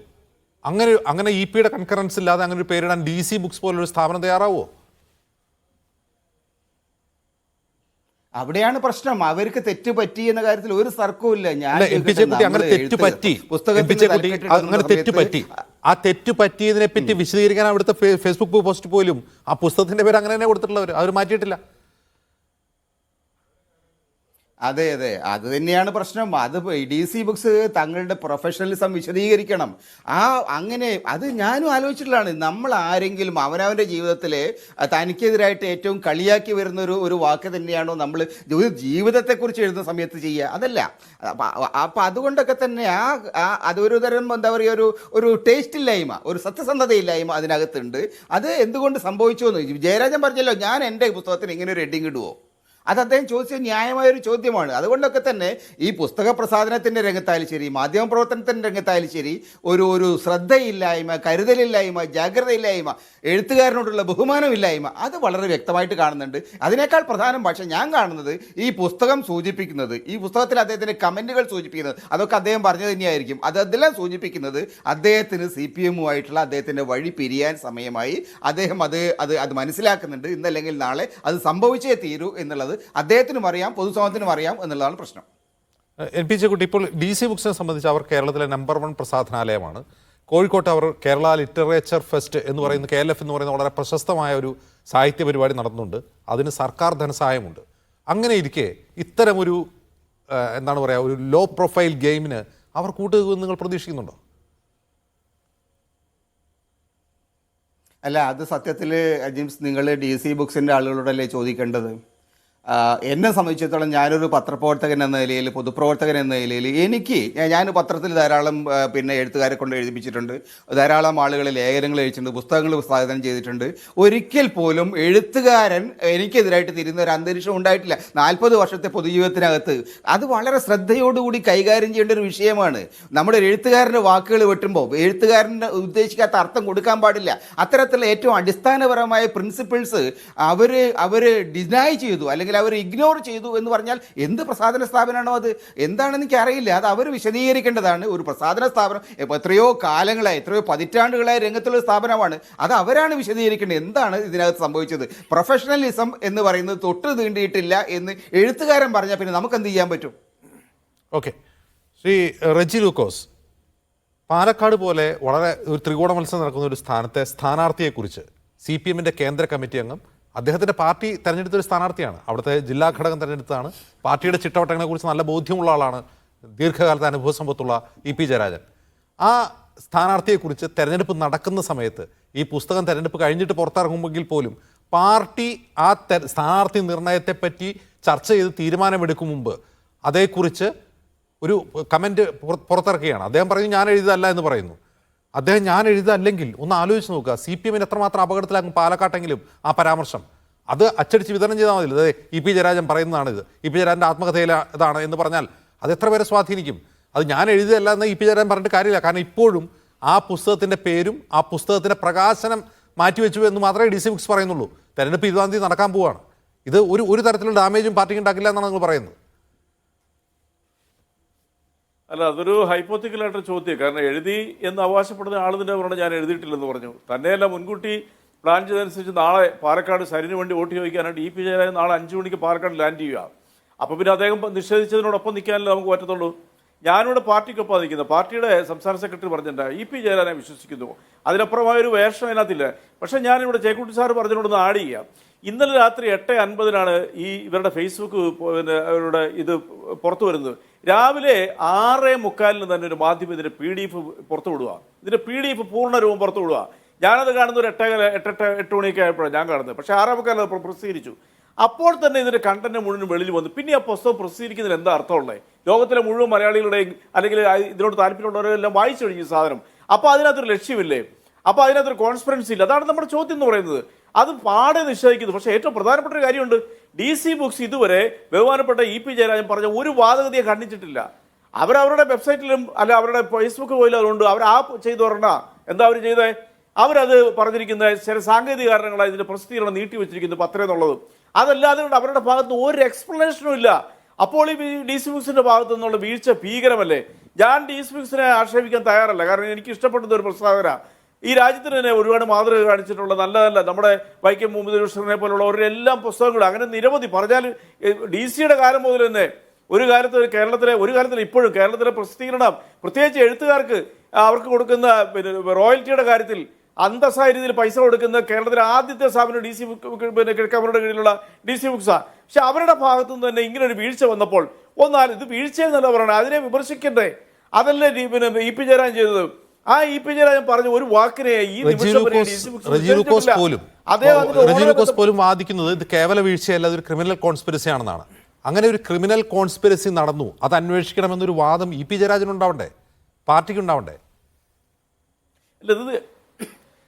അങ്ങനെ EP-യുടെ കൺകറൻസ് ഇല്ലാതെ അങ്ങനെ ഒരു പേരിടാൻ DC ബുക്സ് പോലൊരു സ്ഥാപനം തയ്യാറാവുമോ? അവിടെയാണ് പ്രശ്നം. അവർക്ക് തെറ്റ് പറ്റി എന്ന കാര്യത്തിൽ ഒരു തർക്കവും ഇല്ല. അങ്ങനെ തെറ്റ് പറ്റി, ആ തെറ്റ് പറ്റിയതിനെ പറ്റി വിശദീകരിക്കാൻ അവിടുത്തെ ഫേസ്ബുക്ക് പോസ്റ്റ് പോലും ആ പുസ്തകത്തിന്റെ പേര് അങ്ങനെ തന്നെ കൊടുത്തിട്ടുള്ളവർ, അവർ മാറ്റിയിട്ടില്ല. അതെ, അത് തന്നെയാണ് പ്രശ്നം. അത് DC ബുക്സ് തങ്ങളുടെ പ്രൊഫഷണലിസം വിശദീകരിക്കണം. അങ്ങനെ അത് ഞാനും ആലോചിച്ചിട്ടുള്ളതാണ്. നമ്മൾ ആരെങ്കിലും അവനവൻ്റെ ജീവിതത്തിൽ തനിക്കെതിരായിട്ട് ഏറ്റവും കളിയാക്കി വരുന്ന ഒരു വാക്ക് തന്നെയാണോ നമ്മൾ ജീവിതത്തെക്കുറിച്ച് എഴുതുന്ന സമയത്ത് ചെയ്യുക? അതല്ല. അപ്പം അതുകൊണ്ടൊക്കെ തന്നെ അതൊരു തരം എന്താ പറയുക, ഒരു ടേസ്റ്റ് ഇല്ലായ്മ, ഒരു സത്യസന്ധതയില്ലായ്മ അതിനകത്തുണ്ട്. അത് എന്തുകൊണ്ട് സംഭവിച്ചു എന്ന് ജയരാജൻ പറഞ്ഞല്ലോ, ഞാൻ എൻ്റെ പുസ്തകത്തിന് ഇങ്ങനെ ഒരു ഹെഡിങ് ഇടുവോ? അത് അദ്ദേഹം ചോദിച്ചത് ന്യായമായൊരു ചോദ്യമാണ്. അതുകൊണ്ടൊക്കെ തന്നെ ഈ പുസ്തക പ്രസാധനത്തിൻ്റെ രംഗത്തായാലും ശരി, മാധ്യമപ്രവർത്തനത്തിൻ്റെ രംഗത്തായാലും ശരി, ഒരു ശ്രദ്ധയില്ലായ്മ, കരുതലില്ലായ്മ, ജാഗ്രതയില്ലായ്മ, എഴുത്തുകാരനോടുള്ള ബഹുമാനമില്ലായ്മ അത് വളരെ വ്യക്തമായിട്ട് കാണുന്നുണ്ട്. അതിനേക്കാൾ പ്രധാനം പക്ഷേ ഞാൻ കാണുന്നത് ഈ പുസ്തകം സൂചിപ്പിക്കുന്നത്, ഈ പുസ്തകത്തിൽ അദ്ദേഹത്തിൻ്റെ കമൻറ്റുകൾ സൂചിപ്പിക്കുന്നത്, അതൊക്കെ അദ്ദേഹം പറഞ്ഞത് തന്നെയായിരിക്കും. അതെല്ലാം സൂചിപ്പിക്കുന്നത് അദ്ദേഹത്തിന് CPM-ഉമായിട്ടുള്ള അദ്ദേഹത്തിൻ്റെ വഴി പിരിയാൻ സമയമായി. അദ്ദേഹം അത് മനസ്സിലാക്കുന്നുണ്ട്. ഇന്നല്ലെങ്കിൽ നാളെ അത് സംഭവിച്ചേ തീരൂ എന്നുള്ളത് അദ്ദേഹത്തിനും അറിയാം, പൊതുസമൂഹത്തിനും അറിയാം എന്നുള്ളതാണ് പ്രശ്നം. MP ചെക്കുട്ടി, ഇപ്പോൾ DC ബുക്സിനെ സംബന്ധിച്ച് അവർ കേരളത്തിലെ നമ്പർ 1 പ്രസാധനാലയമാണ്. കോഴിക്കോട്ട് അവർ കേരള ലിറ്ററേച്ചർ ഫെസ്റ്റ് എന്ന് പറയുന്ന KLF എന്ന് പറയുന്ന വളരെ പ്രശസ്തമായ ഒരു സാഹിത്യ പരിപാടി നടത്തുന്നുണ്ട്. അതിന് സർക്കാർ ധനസഹായമുണ്ട്. അങ്ങനെ ഇരിക്കെ ഇത്തരമൊരു എന്താണ് പറയുക, ഒരു ലോ പ്രൊഫൈൽ ഗെയിമിന് അവർ കൂട്ടുകയെന്ന് നിങ്ങൾ പ്രതീക്ഷിക്കുന്നുണ്ടോ? അല്ല, അത് സത്യത്തിൽ ജിംസ് നിങ്ങൾ DC ബുക്സിൻ്റെ ആളുകളോടല്ലേ ചോദിക്കേണ്ടത്. എന്നെ സംബന്ധിച്ചിടത്തോളം ഞാനൊരു പത്രപ്രവർത്തകൻ എന്ന നിലയിൽ, പൊതുപ്രവർത്തകൻ എന്ന നിലയിൽ ഞാൻ പത്രത്തിൽ ധാരാളം എഴുത്തുകാരെ കൊണ്ട് എഴുതിപ്പിച്ചിട്ടുണ്ട്, ധാരാളം ആളുകൾ ലേഖനങ്ങൾ എഴുതിയിട്ടുണ്ട്, പുസ്തകങ്ങൾ പ്രസാധനം ചെയ്തിട്ടുണ്ട്. ഒരിക്കൽ പോലും എഴുത്തുകാരൻ എനിക്കെതിരായിട്ട് തിരിയുന്ന ഒരു അന്തരീക്ഷം ഉണ്ടായിട്ടില്ല 40 വർഷത്തെ പൊതുജീവിതത്തിനകത്ത്. അത് വളരെ ശ്രദ്ധയോടുകൂടി കൈകാര്യം ചെയ്യേണ്ട ഒരു വിഷയമാണ്. നമ്മുടെ എഴുത്തുകാരൻ്റെ വാക്കുകൾ വെട്ടുമ്പോൾ എഴുത്തുകാരൻ്റെ ഉദ്ദേശിക്കാത്ത അർത്ഥം കൊടുക്കാൻ പാടില്ല. അത്തരത്തിലുള്ള ഏറ്റവും അടിസ്ഥാനപരമായ പ്രിൻസിപ്പിൾസ് അവർ ഡിനൈ ചെയ്തു, അല്ലെങ്കിൽ അവർ ഇഗ്നോർ ചെയ്തു എന്ന് പറഞ്ഞാൽ എന്ത് പ്രസാധന സ്ഥാപനമാണോ അത്? എന്താണെന്ന് എനിക്കറിയില്ല. അത് അവർ വിശദീകരിക്കേണ്ടതാണ്. ഒരു പ്രസാധന സ്ഥാപനം എത്രയോ കാലങ്ങളായി, എത്രയോ പതിറ്റാണ്ടുകളായി രംഗത്തുള്ള സ്ഥാപനമാണ്. അത് അവരാണ് വിശദീകരിക്കേണ്ടത്. എന്താണ് ഇതിനകത്ത് സംഭവിച്ചത്? പ്രൊഫഷണലിസം എന്ന് പറയുന്നത് തൊട്ട് തീണ്ടിയിട്ടില്ല എന്ന് എഴുത്തുകാരൻ പറഞ്ഞാൽ പിന്നെ നമുക്ക് എന്ത് ചെയ്യാൻ പറ്റും? ഓക്കെ, ശ്രീ റെജി ലൂക്കോസ്, പാലക്കാട് പോലെ വളരെ ഒരു ത്രികോണ മത്സരം നടക്കുന്ന ഒരു സ്ഥാനാർത്ഥിയെക്കുറിച്ച് CPM-ന്റെ കേന്ദ്ര കമ്മിറ്റി അംഗം, അദ്ദേഹത്തിൻ്റെ പാർട്ടി തെരഞ്ഞെടുത്തൊരു സ്ഥാനാർത്ഥിയാണ്, അവിടുത്തെ ജില്ലാ ഘടകം തെരഞ്ഞെടുത്താണ്, പാർട്ടിയുടെ ചിട്ടവട്ടങ്ങളെക്കുറിച്ച് നല്ല ബോധ്യമുള്ള ആളാണ്, ദീർഘകാലത്തെ അനുഭവ സമ്പത്തുള്ള EP ജയരാജൻ. ആ സ്ഥാനാർത്ഥിയെക്കുറിച്ച് തെരഞ്ഞെടുപ്പ് നടക്കുന്ന സമയത്ത്, ഈ പുസ്തകം തെരഞ്ഞെടുപ്പ് കഴിഞ്ഞിട്ട് പുറത്തിറങ്ങുമെങ്കിൽ പോലും പാർട്ടി ആ സ്ഥാനാർത്ഥി നിർണയത്തെപ്പറ്റി ചർച്ച ചെയ്ത് തീരുമാനമെടുക്കും മുമ്പ് അതേക്കുറിച്ച് ഒരു കമൻറ്റ് പുറത്തിറക്കുകയാണ്. അദ്ദേഹം പറഞ്ഞു ഞാൻ എഴുതിയതല്ല എന്ന് പറയുന്നു. അദ്ദേഹം ഞാൻ എഴുതല്ലെങ്കിൽ ഒന്ന് ആലോചിച്ച് നോക്കുക, CPM-ന് എത്രമാത്രം അപകടത്തിലാകും പാലക്കാട്ടെങ്കിലും ആ പരാമർശം. അത് അച്ചടിച്ച് വിതരണം ചെയ്താൽ മതി. അതായത് EP ജയരാജൻ പറയുന്നതാണിത്, EP ജയരാജൻ്റെ ആത്മകഥയിലെ ഇതാണ് എന്ന് പറഞ്ഞാൽ അത് എത്ര പേരെ സ്വാധീനിക്കും? അത് ഞാൻ എഴുതിയതല്ല എന്ന് EP ജയരാജൻ പറഞ്ഞിട്ട് കാര്യമില്ല. കാരണം ഇപ്പോഴും ആ പുസ്തകത്തിൻ്റെ പേരും ആ പുസ്തകത്തിൻ്റെ പ്രകാശനം മാറ്റിവെച്ചു എന്ന് മാത്രമേ DC ബുക്സ് പറയുന്നുള്ളൂ. തെരഞ്ഞെടുപ്പ് 20-ാം തീയതി നടക്കാൻ പോവുകയാണ്. ഇത് ഒരു തരത്തിലുള്ള ഡാമേജും പാർട്ടിക്ക് ഉണ്ടാക്കില്ല എന്നാണ് നിങ്ങൾ പറയുന്നത്. അല്ല, അതൊരു ഹൈപ്പോത്തിക്കലായിട്ട് ചോദ്യം. കാരണം എഴുതി എന്ന് അവകാശപ്പെടുന്ന ആൾ തന്നെ പറഞ്ഞാൽ ഞാൻ എഴുതിയിട്ടില്ലെന്ന് പറഞ്ഞു. തന്നെയല്ല, മുൻകൂട്ടി പ്ലാൻ ചെയ്തതനുസരിച്ച് നാളെ പാലക്കാട് സരിന് വേണ്ടി വോട്ട് ചോദിക്കാനായിട്ട് EP ജയരാജൻ നാളെ 5 മണിക്ക് പാലക്കാട് ലാൻഡ് ചെയ്യുക. അപ്പോൾ പിന്നെ അദ്ദേഹം നിഷേധിച്ചതിനോടൊപ്പം നിൽക്കാനല്ലേ നമുക്ക് പറ്റത്തുള്ളൂ. ഞാനിവിടെ പാർട്ടിക്കൊപ്പം നിൽക്കുന്നത്. പാർട്ടിയുടെ സംസ്ഥാന സെക്രട്ടറി പറഞ്ഞിട്ടുണ്ട് EP ജയരാജനെ വിശ്വസിക്കുന്നു, അതിനപ്പുറമായൊരു വേഷം അതിനകത്തില്ല. പക്ഷേ ഞാനിവിടെ ചേക്കുട്ടി സാർ പറഞ്ഞതിനോടൊന്ന് ആഡ് ചെയ്യാം. ഇന്നലെ രാത്രി 8:50 ഇവരുടെ ഫേസ്ബുക്ക് അവരുടെ ഇത് പുറത്തു വരുന്നത്. രാവിലെ 6:45 തന്നെ ഒരു മാധ്യമം ഇതിൻ്റെ PDF പുറത്തു വിടുക, ഇതിൻ്റെ PDF പൂർണ്ണ രൂപം പുറത്തു വിടുക. ഞാനത് കാണുന്ന ഒരു 8 മണിയൊക്കെ ആയപ്പോഴാണ് ഞാൻ കാണുന്നത്. പക്ഷേ 6:45 അത് പ്രസിദ്ധീകരിച്ചു. അപ്പോൾ തന്നെ ഇതിൻ്റെ കണ്ടന്റ് മുഴുവൻ വെളിയിൽ വന്നു. പിന്നെ ആ പുസ്തകം പ്രസിദ്ധീകരിക്കുന്നതിന് എന്താ അർത്ഥമുള്ളത്? ലോകത്തിലെ മുഴുവൻ മലയാളികളുടെയും അല്ലെങ്കിൽ ഇതിനോട് താല്പര്യമുള്ളവരെല്ലാം വായിച്ചു കഴിഞ്ഞ സാധനം. അപ്പോൾ അതിനകത്തൊരു ലക്ഷ്യമില്ലേ? അപ്പോൾ അതിനകത്തൊരു കോൺസ്പിറൻസി ഇല്ല. അതാണ് നമ്മുടെ ചോദ്യം എന്ന് പറയുന്നത്. അത് പാടെ നിഷേധിക്കുന്നു. പക്ഷേ ഏറ്റവും പ്രധാനപ്പെട്ട ഒരു കാര്യമുണ്ട്, DC ബുക്സ് ഇതുവരെ ബഹുമാനപ്പെട്ട EP ജയരാജൻ പറഞ്ഞ ഒരു വാദഗതിയെ ഖണ്ഡിച്ചിട്ടില്ല. അവരവരുടെ വെബ്സൈറ്റിലും അല്ല അവരുടെ ഫേസ്ബുക്ക് പോയിലും അതുകൊണ്ട് അവർ ചെയ്തു പറഞ്ഞ എന്താ അവർ ചെയ്തത്? അവരത് പറഞ്ഞിരിക്കുന്ന ചില സാങ്കേതിക കാരണങ്ങളായി ഇതിൻ്റെ പ്രസിദ്ധീകരണം നീട്ടിവെച്ചിരിക്കുന്നു പത്രം എന്നുള്ളത്. അതല്ലാതെ അവരുടെ ഭാഗത്ത് ഒരു എക്സ്പ്ലനേഷനും ഇല്ല. അപ്പോൾ ഈ DC ബുക്സിൻ്റെ ഭാഗത്തു നിന്നുള്ള വീഴ്ച ഭീകരമല്ലേ? ഞാൻ DC ബുക്സിനെ ആക്ഷേപിക്കാൻ തയ്യാറല്ല. കാരണം എനിക്ക് ഇഷ്ടപ്പെടുന്ന ഒരു പ്രസ്താവന, ഈ രാജ്യത്തിന് തന്നെ ഒരുപാട് മാതൃക കാണിച്ചിട്ടുള്ള നല്ല നമ്മുടെ വൈക്കം മുഹമ്മദ് ബഷീറിനെ പോലുള്ളവരെല്ലാം പുസ്തകങ്ങൾ അങ്ങനെ നിരവധി പറഞ്ഞാൽ DC-യുടെ കാലം മുതൽ തന്നെ ഒരു കാലത്തിൽ ഇപ്പോഴും കേരളത്തിലെ പ്രസിദ്ധീകരണം, പ്രത്യേകിച്ച് എഴുത്തുകാർക്ക് അവർക്ക് കൊടുക്കുന്ന റോയൽറ്റിയുടെ കാര്യത്തിൽ അന്തസ്സായ രീതിയിൽ പൈസ കൊടുക്കുന്ന കേരളത്തിലെ ആദ്യത്തെ സ്ഥാപനം DC കിഴക്കമ്മയുടെ കീഴിലുള്ള DC ബുക്സാണ്. പക്ഷെ അവരുടെ ഭാഗത്തു നിന്ന് തന്നെ ഇങ്ങനെ ഒരു വീഴ്ച വന്നപ്പോൾ ഇത് വീഴ്ചയെന്നല്ല പറയണേ, അതിനെ വിമർശിക്കണ്ടേ? അതല്ലേ EP ജയരാജൻ ചെയ്തത്. ആ EP ജയരാജൻ പറഞ്ഞ ഒരു വാക്കിനെ ഈ പോലും വാദിക്കുന്നത് ഇത് കേവല വീഴ്ചയല്ല, അതൊരു ക്രിമിനൽ കോൺസ്പിറസി ആണെന്നാണ്. അങ്ങനെ ഒരു ക്രിമിനൽ കോൺസ്പിറസി നടന്നു, അത് അന്വേഷിക്കണമെന്നൊരു വാദം EP ജയരാജൻ ഉണ്ടാവണ്ടേ, പാർട്ടിക്ക് ഉണ്ടാവണ്ടേ?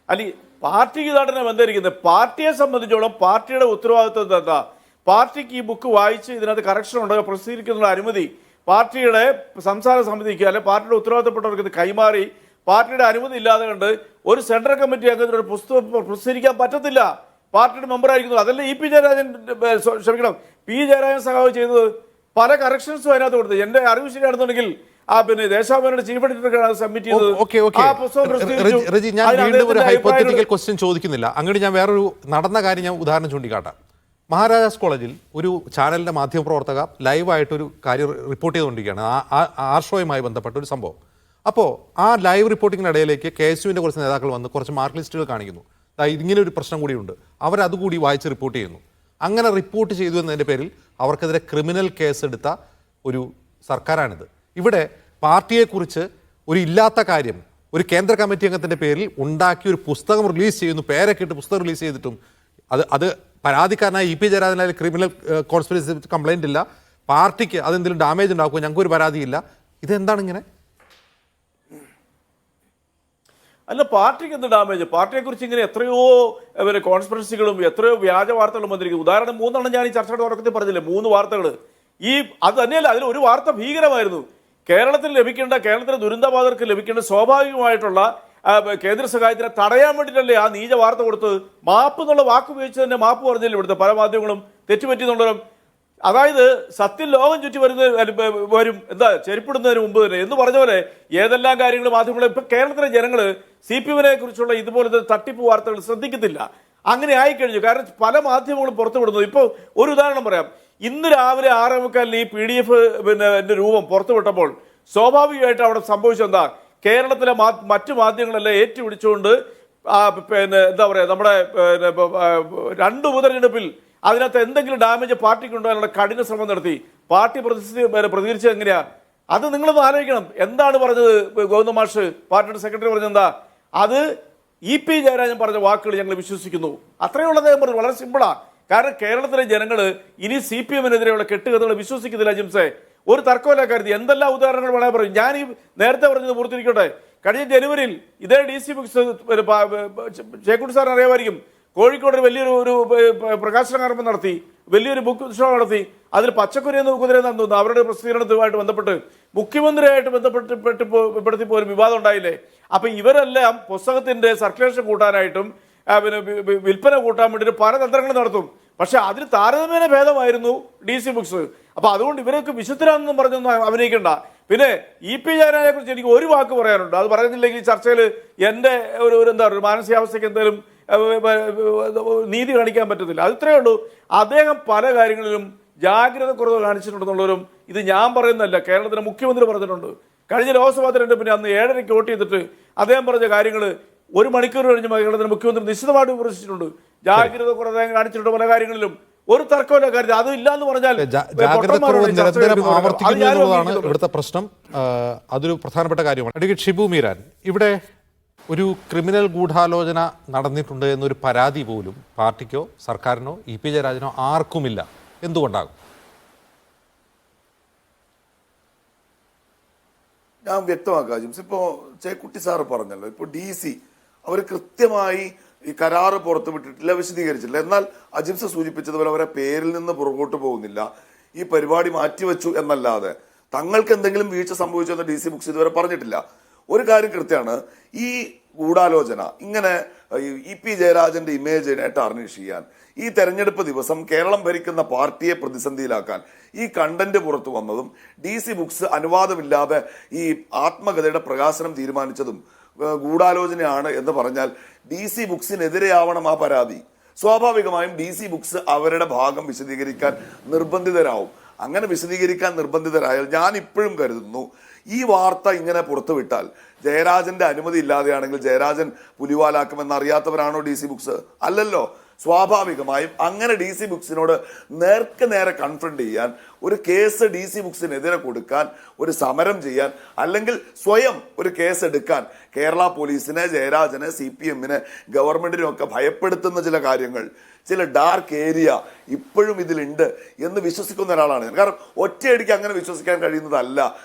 അല്ല, പാർട്ടിക്ക് ഇതാണ് ബന്ധമിരിക്കുന്നത്. പാർട്ടിയെ സംബന്ധിച്ചോളം പാർട്ടിയുടെ ഉത്തരവാദിത്വം എന്താ? പാർട്ടിക്ക് ഈ ബുക്ക് വായിച്ച് ഇതിനകത്ത് കറക്ഷൻ ഉണ്ടോ പ്രസിദ്ധീകരിക്കുന്ന അനുമതി പാർട്ടിയുടെ സംസ്ഥാന സമിതിക്ക് അല്ലെ പാർട്ടിയുടെ ഉത്തരവാദിത്തപ്പെട്ടവർക്ക് ഇത് കൈമാറി പാർട്ടിയുടെ അനുമതി ഇല്ലാതെ കണ്ട് ഒരു സെൻട്രൽ കമ്മിറ്റി അംഗത്തിന് ഒരു പുസ്തകം പ്രസിദ്ധീകരിക്കാൻ പറ്റത്തില്ല. പാർട്ടിയുടെ മെമ്പറായിരിക്കുന്നു. അതല്ല EP ജയരാജൻ P ജയരാജൻ സഖാവ് ചെയ്തത്. പല കറക്ഷൻസും അതിനകത്ത് കൊടുത്തത്. എൻ്റെ അറിവ് ശരിയാണെന്നുണ്ടെങ്കിൽ ദേശാഭിമാനിയുടെ ചീഫ് എഡിറ്റർ സബ്മിറ്റ് ചെയ്തത്. ഞാൻ വീണ്ടും ഒരു ഹൈപ്പോത്തറ്റിക്കൽ ക്വസ്റ്റ്യൻ ചോദിക്കുന്നില്ല, അങ്ങോട്ട് ഞാൻ വേറൊരു നടന്ന കാര്യം ഞാൻ ഉദാഹരണം ചൂണ്ടിക്കാട്ടാം. മഹാരാജാസ് കോളേജിൽ ഒരു ചാനലിൻ്റെ മാധ്യമപ്രവർത്തക ലൈവായിട്ടൊരു കാര്യം റിപ്പോർട്ട് ചെയ്തുകൊണ്ടിരിക്കുകയാണ്, ആർഷോയുമായി ബന്ധപ്പെട്ട ഒരു സംഭവം. അപ്പോൾ ആ ലൈവ് റിപ്പോർട്ടിങ്ങിനിടയിലേക്ക് KSUവിൻ്റെ കുറച്ച് നേതാക്കൾ വന്ന് കുറച്ച് മാർക്ക് ലിസ്റ്റുകൾ കാണിക്കുന്നു. ഇങ്ങനെ ഒരു പ്രശ്നം കൂടിയുണ്ട്, അവരതുകൂടി വായിച്ച് റിപ്പോർട്ട് ചെയ്യുന്നു. അങ്ങനെ റിപ്പോർട്ട് ചെയ്തു എന്നതിൻ്റെ പേരിൽ അവർക്കെതിരെ ക്രിമിനൽ കേസ് എടുത്ത ഒരു സർക്കാരാണിത്. ഇവിടെ പാർട്ടിയെക്കുറിച്ച് ഒരു ഇല്ലാത്ത കാര്യം ഒരു കേന്ദ്ര കമ്മിറ്റി അംഗത്തിൻ്റെ പേരിൽ ഉണ്ടാക്കി ഒരു പുസ്തകം റിലീസ് ചെയ്യുന്നു, പേരൊക്കെ ഇട്ട് പുസ്തകം റിലീസ് ചെയ്തിട്ടും അത് പരാതിക്കാരനായ ഇ പി ജയരാജനായ ക്രിമിനൽ കോൺസ്പിറസി കംപ്ലൈൻ്റ് ഇല്ല, പാർട്ടിക്ക് അതെന്തെങ്കിലും ഡാമേജ് ഉണ്ടാക്കുമോ, ഞങ്ങൾക്കൊരു പരാതിയില്ല. ഇതെന്താണ് ഇങ്ങനെ? അല്ല, പാർട്ടിക്ക് എന്ത് ഡാമേജ്? പാർട്ടിയെക്കുറിച്ച് ഇങ്ങനെ എത്രയോ കോൺസ്പിറസികളും എത്രയോ വ്യാജ വാർത്തകളും വന്നിരിക്കും. ഉദാഹരണം 3 ഞാൻ ഈ ചർച്ചയുടെ തുടക്കത്തിൽ പറഞ്ഞില്ലേ, 3 വാർത്തകൾ. അത് തന്നെയല്ല, അതിൽ ഒരു വാർത്ത ഭീകരമായിരുന്നു. കേരളത്തിലെ ദുരന്തബാധിതർക്ക് ലഭിക്കേണ്ട സ്വാഭാവികമായിട്ടുള്ള കേന്ദ്ര സഹായത്തിനെ തടയാൻ വേണ്ടിയിട്ടല്ലേ ആ നീച വാർത്ത കൊടുത്തത്. മാപ്പ് എന്നുള്ള വാക്ക് ഉപയോഗിച്ച് തന്നെ മാപ്പ് പറഞ്ഞില്ല ഇവിടുത്തെ പല മാധ്യമങ്ങളും തെറ്റുപറ്റിയെന്നുള്ളവരും. അതായത് സത്യം ലോകം ചുറ്റി വരും എന്താ ചെരുപ്പിടുന്നതിന് മുമ്പ് തന്നെ എന്ന് പറഞ്ഞ പോലെ ഏതെല്ലാം കാര്യങ്ങൾ മാധ്യമങ്ങൾ ഇപ്പൊ കേരളത്തിലെ ജനങ്ങൾ CPM-നെ കുറിച്ചുള്ള ഇതുപോലത്തെ തട്ടിപ്പ് വാർത്തകൾ ശ്രദ്ധിക്കത്തില്ല. അങ്ങനെ ആയിക്കഴിഞ്ഞു. കാരണം പല മാധ്യമങ്ങളും പുറത്തുവിടുന്നത്. ഇപ്പോൾ ഒരു ഉദാഹരണം പറയാം. ഇന്ന് രാവിലെ 6:45 ഈ PDF രൂപം പുറത്തുവിട്ടപ്പോൾ സ്വാഭാവികമായിട്ട് അവിടെ സംഭവിച്ചെന്താ, കേരളത്തിലെ മറ്റു മാധ്യമങ്ങളെല്ലാം ഏറ്റുപിടിച്ചുകൊണ്ട് എന്താ പറയാ, നമ്മുടെ 2 ഉപതെരഞ്ഞെടുപ്പിൽ അതിനകത്ത് എന്തെങ്കിലും ഡാമേജ് പാർട്ടിക്ക് ഉണ്ടാകാനുള്ള കഠിന ശ്രമം നടത്തി. പാർട്ടി പ്രതികരിച്ചത് എങ്ങനെയാ? അത് നിങ്ങളൊന്ന് ആലോചിക്കണം. എന്താണ് പറഞ്ഞത് ഗോവിന്ദ മാഷ്, പാർട്ടിയുടെ സെക്രട്ടറി പറഞ്ഞെന്താ? അത് EP ജയരാജൻ പറഞ്ഞ വാക്കുകൾ ഞങ്ങൾ വിശ്വസിക്കുന്നു, അത്രയുള്ള അദ്ദേഹം പറഞ്ഞു. വളരെ സിമ്പിളാ. കാരണം കേരളത്തിലെ ജനങ്ങൾ ഇനി CPM-നെതിരെയുള്ള കെട്ടുകഥകൾ വിശ്വസിക്കുന്നില്ല. ജിംസെ, ഒരു തർക്കമല്ല കരുതി. എന്തെല്ലാം ഉദാഹരണങ്ങൾ വേണേ പറയും. ഞാൻ ഈ നേരത്തെ പറഞ്ഞത് പൂർത്തിരിക്കട്ടെ. കഴിഞ്ഞ ജനുവരിയിൽ ഇതേ DC ബുക്സ് ചേക്കുട്ടി സാറിന് അറിയാമായിരിക്കും, കോഴിക്കോട് വലിയൊരു പ്രകാശന കർമ്മം നടത്തി, വലിയൊരു ബുക്ക് ഷോ നടത്തി. അതിൽ പച്ചക്കുരയെന്ന് കുതിരയെന്ന് തോന്നുന്നു അവരുടെ പ്രസിദ്ധീകരണത്തുമായിട്ട് ബന്ധപ്പെട്ട് മുഖ്യമന്ത്രിയായിട്ട് ബന്ധപ്പെടുത്തി പോലും വിവാദം ഉണ്ടായില്ലേ? അപ്പൊ ഇവരെല്ലാം പുസ്തകത്തിന്റെ സർക്കുലേഷൻ കൂട്ടാനായിട്ടും വിൽപ്പന കൂട്ടാൻ വേണ്ടി പല തന്ത്രങ്ങളും നടത്തും. പക്ഷെ അതിന് താരതമ്യേന ഭേദമായിരുന്നു DC ബുക്സ്. അപ്പൊ അതുകൊണ്ട് ഇവരൊക്കെ വിശുദ്ധരാണെന്നും പറഞ്ഞൊന്നും അഭിനയിക്കണ്ട. പിന്നെ EP ജയരാജനെ കുറിച്ച് എനിക്ക് ഒരു വാക്ക് പറയാനുണ്ട്. അത് പറയുന്നില്ലെങ്കിൽ ചർച്ചയിൽ എൻ്റെ എന്താ പറയുക, മാനസികാവസ്ഥയ്ക്ക് എന്തെങ്കിലും നീതി കാണിക്കാൻ പറ്റത്തില്ല. അത് ഇത്രയേ ഉള്ളൂ. അദ്ദേഹം പല കാര്യങ്ങളിലും ജാഗ്രത കുറവ് കാണിച്ചിട്ടുണ്ടെന്നുള്ളവരും ഇത് ഞാൻ പറയുന്നതല്ല, കേരളത്തിലെ മുഖ്യമന്ത്രി പറഞ്ഞിട്ടുണ്ട്. കഴിഞ്ഞ ലോക്സഭാ തെരഞ്ഞെടുപ്പിന് അന്ന് 7:30 വോട്ട് ചെയ്തിട്ട് അദ്ദേഹം പറഞ്ഞ കാര്യങ്ങൾ 1 മണിക്കൂർ കഴിഞ്ഞ് കേരളത്തിലെ മുഖ്യമന്ത്രി നിശ്ചിതമായിട്ട് വിമർശിച്ചിട്ടുണ്ട്. ജാഗ്രത കുറവ് അദ്ദേഹം പല കാര്യങ്ങളിലും. ഒരു തർക്കമല്ല കാര്യം. അത് ഇല്ല എന്ന് പറഞ്ഞാൽ ജാഗ്രതക്കുറവ് നിരന്തരം ആവർത്തിക്കുന്നു എന്നുള്ളതാണ് ഇവിടുത്തെ പ്രശ്നം. അതൊരു പ്രധാനപ്പെട്ട കാര്യമാണ്. അഡ്വക്കേറ്റ് ഷിബു മീരാൻ, ഇവിടെ ഒരു ക്രിമിനൽ ഗൂഢാലോചന നടന്നിട്ടുണ്ട് എന്നൊരു പരാതി പോലും പാർട്ടിക്കോ സർക്കാരിനോ EP ജയരാജനോ ആർക്കുമില്ല. എന്തുകൊണ്ടാകും? ഞാൻ വ്യക്തമാക്കാം ജിംസ്. ഇപ്പോൾ ചേക്കുട്ടി സാറ് പറഞ്ഞല്ലോ, ഇപ്പോൾ DC അവർ കൃത്യമായി ഈ കരാറ് പുറത്തു വിട്ടിട്ടില്ല, വിശദീകരിച്ചില്ല. എന്നാൽ അജിംസ് സൂചിപ്പിച്ചതുപോലെ അവരെ പേരിൽ നിന്ന് പുറകോട്ട് പോകുന്നില്ല. ഈ പരിപാടി മാറ്റിവെച്ചു എന്നല്ലാതെ തങ്ങൾക്ക് എന്തെങ്കിലും വീഴ്ച സംഭവിച്ചെന്ന് DC ബുക്സ് ഇതുവരെ പറഞ്ഞിട്ടില്ല. ഒരു കാര്യം കൃത്യമാണ്, ഈ ഗൂഢാലോചന ഇങ്ങനെ EP ജയരാജന്റെ ഇമേജിനെ ടാർണിഷ് ചെയ്യാൻ, ഈ തെരഞ്ഞെടുപ്പ് ദിവസം കേരളം ഭരിക്കുന്ന പാർട്ടിയെ പ്രതിസന്ധിയിലാക്കാൻ ഈ കണ്ടന്റ് പുറത്തു വന്നതും DC ബുക്സ് അനുവാദമില്ലാതെ ഈ ആത്മകഥയുടെ പ്രകാശനം തീരുമാനിച്ചതും ഗൂഢാലോചനയാണ് എന്ന് പറഞ്ഞാൽ DC ബുക്സിനെതിരെയാവണം ആ പരാതി. സ്വാഭാവികമായും DC ബുക്സ് അവരുടെ ഭാഗം വിശദീകരിക്കാൻ നിർബന്ധിതരാവും. അങ്ങനെ വിശദീകരിക്കാൻ നിർബന്ധിതരായാൽ ഞാൻ ഇപ്പോഴും കരുതുന്നു ഈ വാർത്ത ഇങ്ങനെ പുറത്തുവിട്ടാൽ ജയരാജന്റെ അനുമതി ഇല്ലാതെയാണെങ്കിൽ ജയരാജൻ പുലിവാലാക്കുമെന്ന് അറിയാത്തവരാണോ DC ബുക്സ്? അല്ലല്ലോ. സ്വാഭാവികമായും അങ്ങനെ DC ബുക്സിനോട് നേർക്ക് നേരെ കൺഫ്രണ്ട് ചെയ്യാൻ, ഒരു കേസ് DC ബുക്സിനെതിരെ കൊടുക്കാൻ, ഒരു സമരം ചെയ്യാൻ, അല്ലെങ്കിൽ സ്വയം ഒരു കേസ് എടുക്കാൻ കേരള പോലീസിനെ, ജയരാജനെ, CPM-നെ, ഗവൺമെന്റിനൊക്കെ ഭയപ്പെടുത്തുന്ന ചില കാര്യങ്ങൾ, ചില ഡാർക്ക് ഏരിയ ഇപ്പോഴും ഇതിലുണ്ട് എന്ന് വിശ്വസിക്കുന്ന ഒരാളാണ് ഞാൻ. കാരണം ഒറ്റയടിക്ക് അങ്ങനെ വിശ്വസിക്കാൻ കഴിയുന്നതല്ല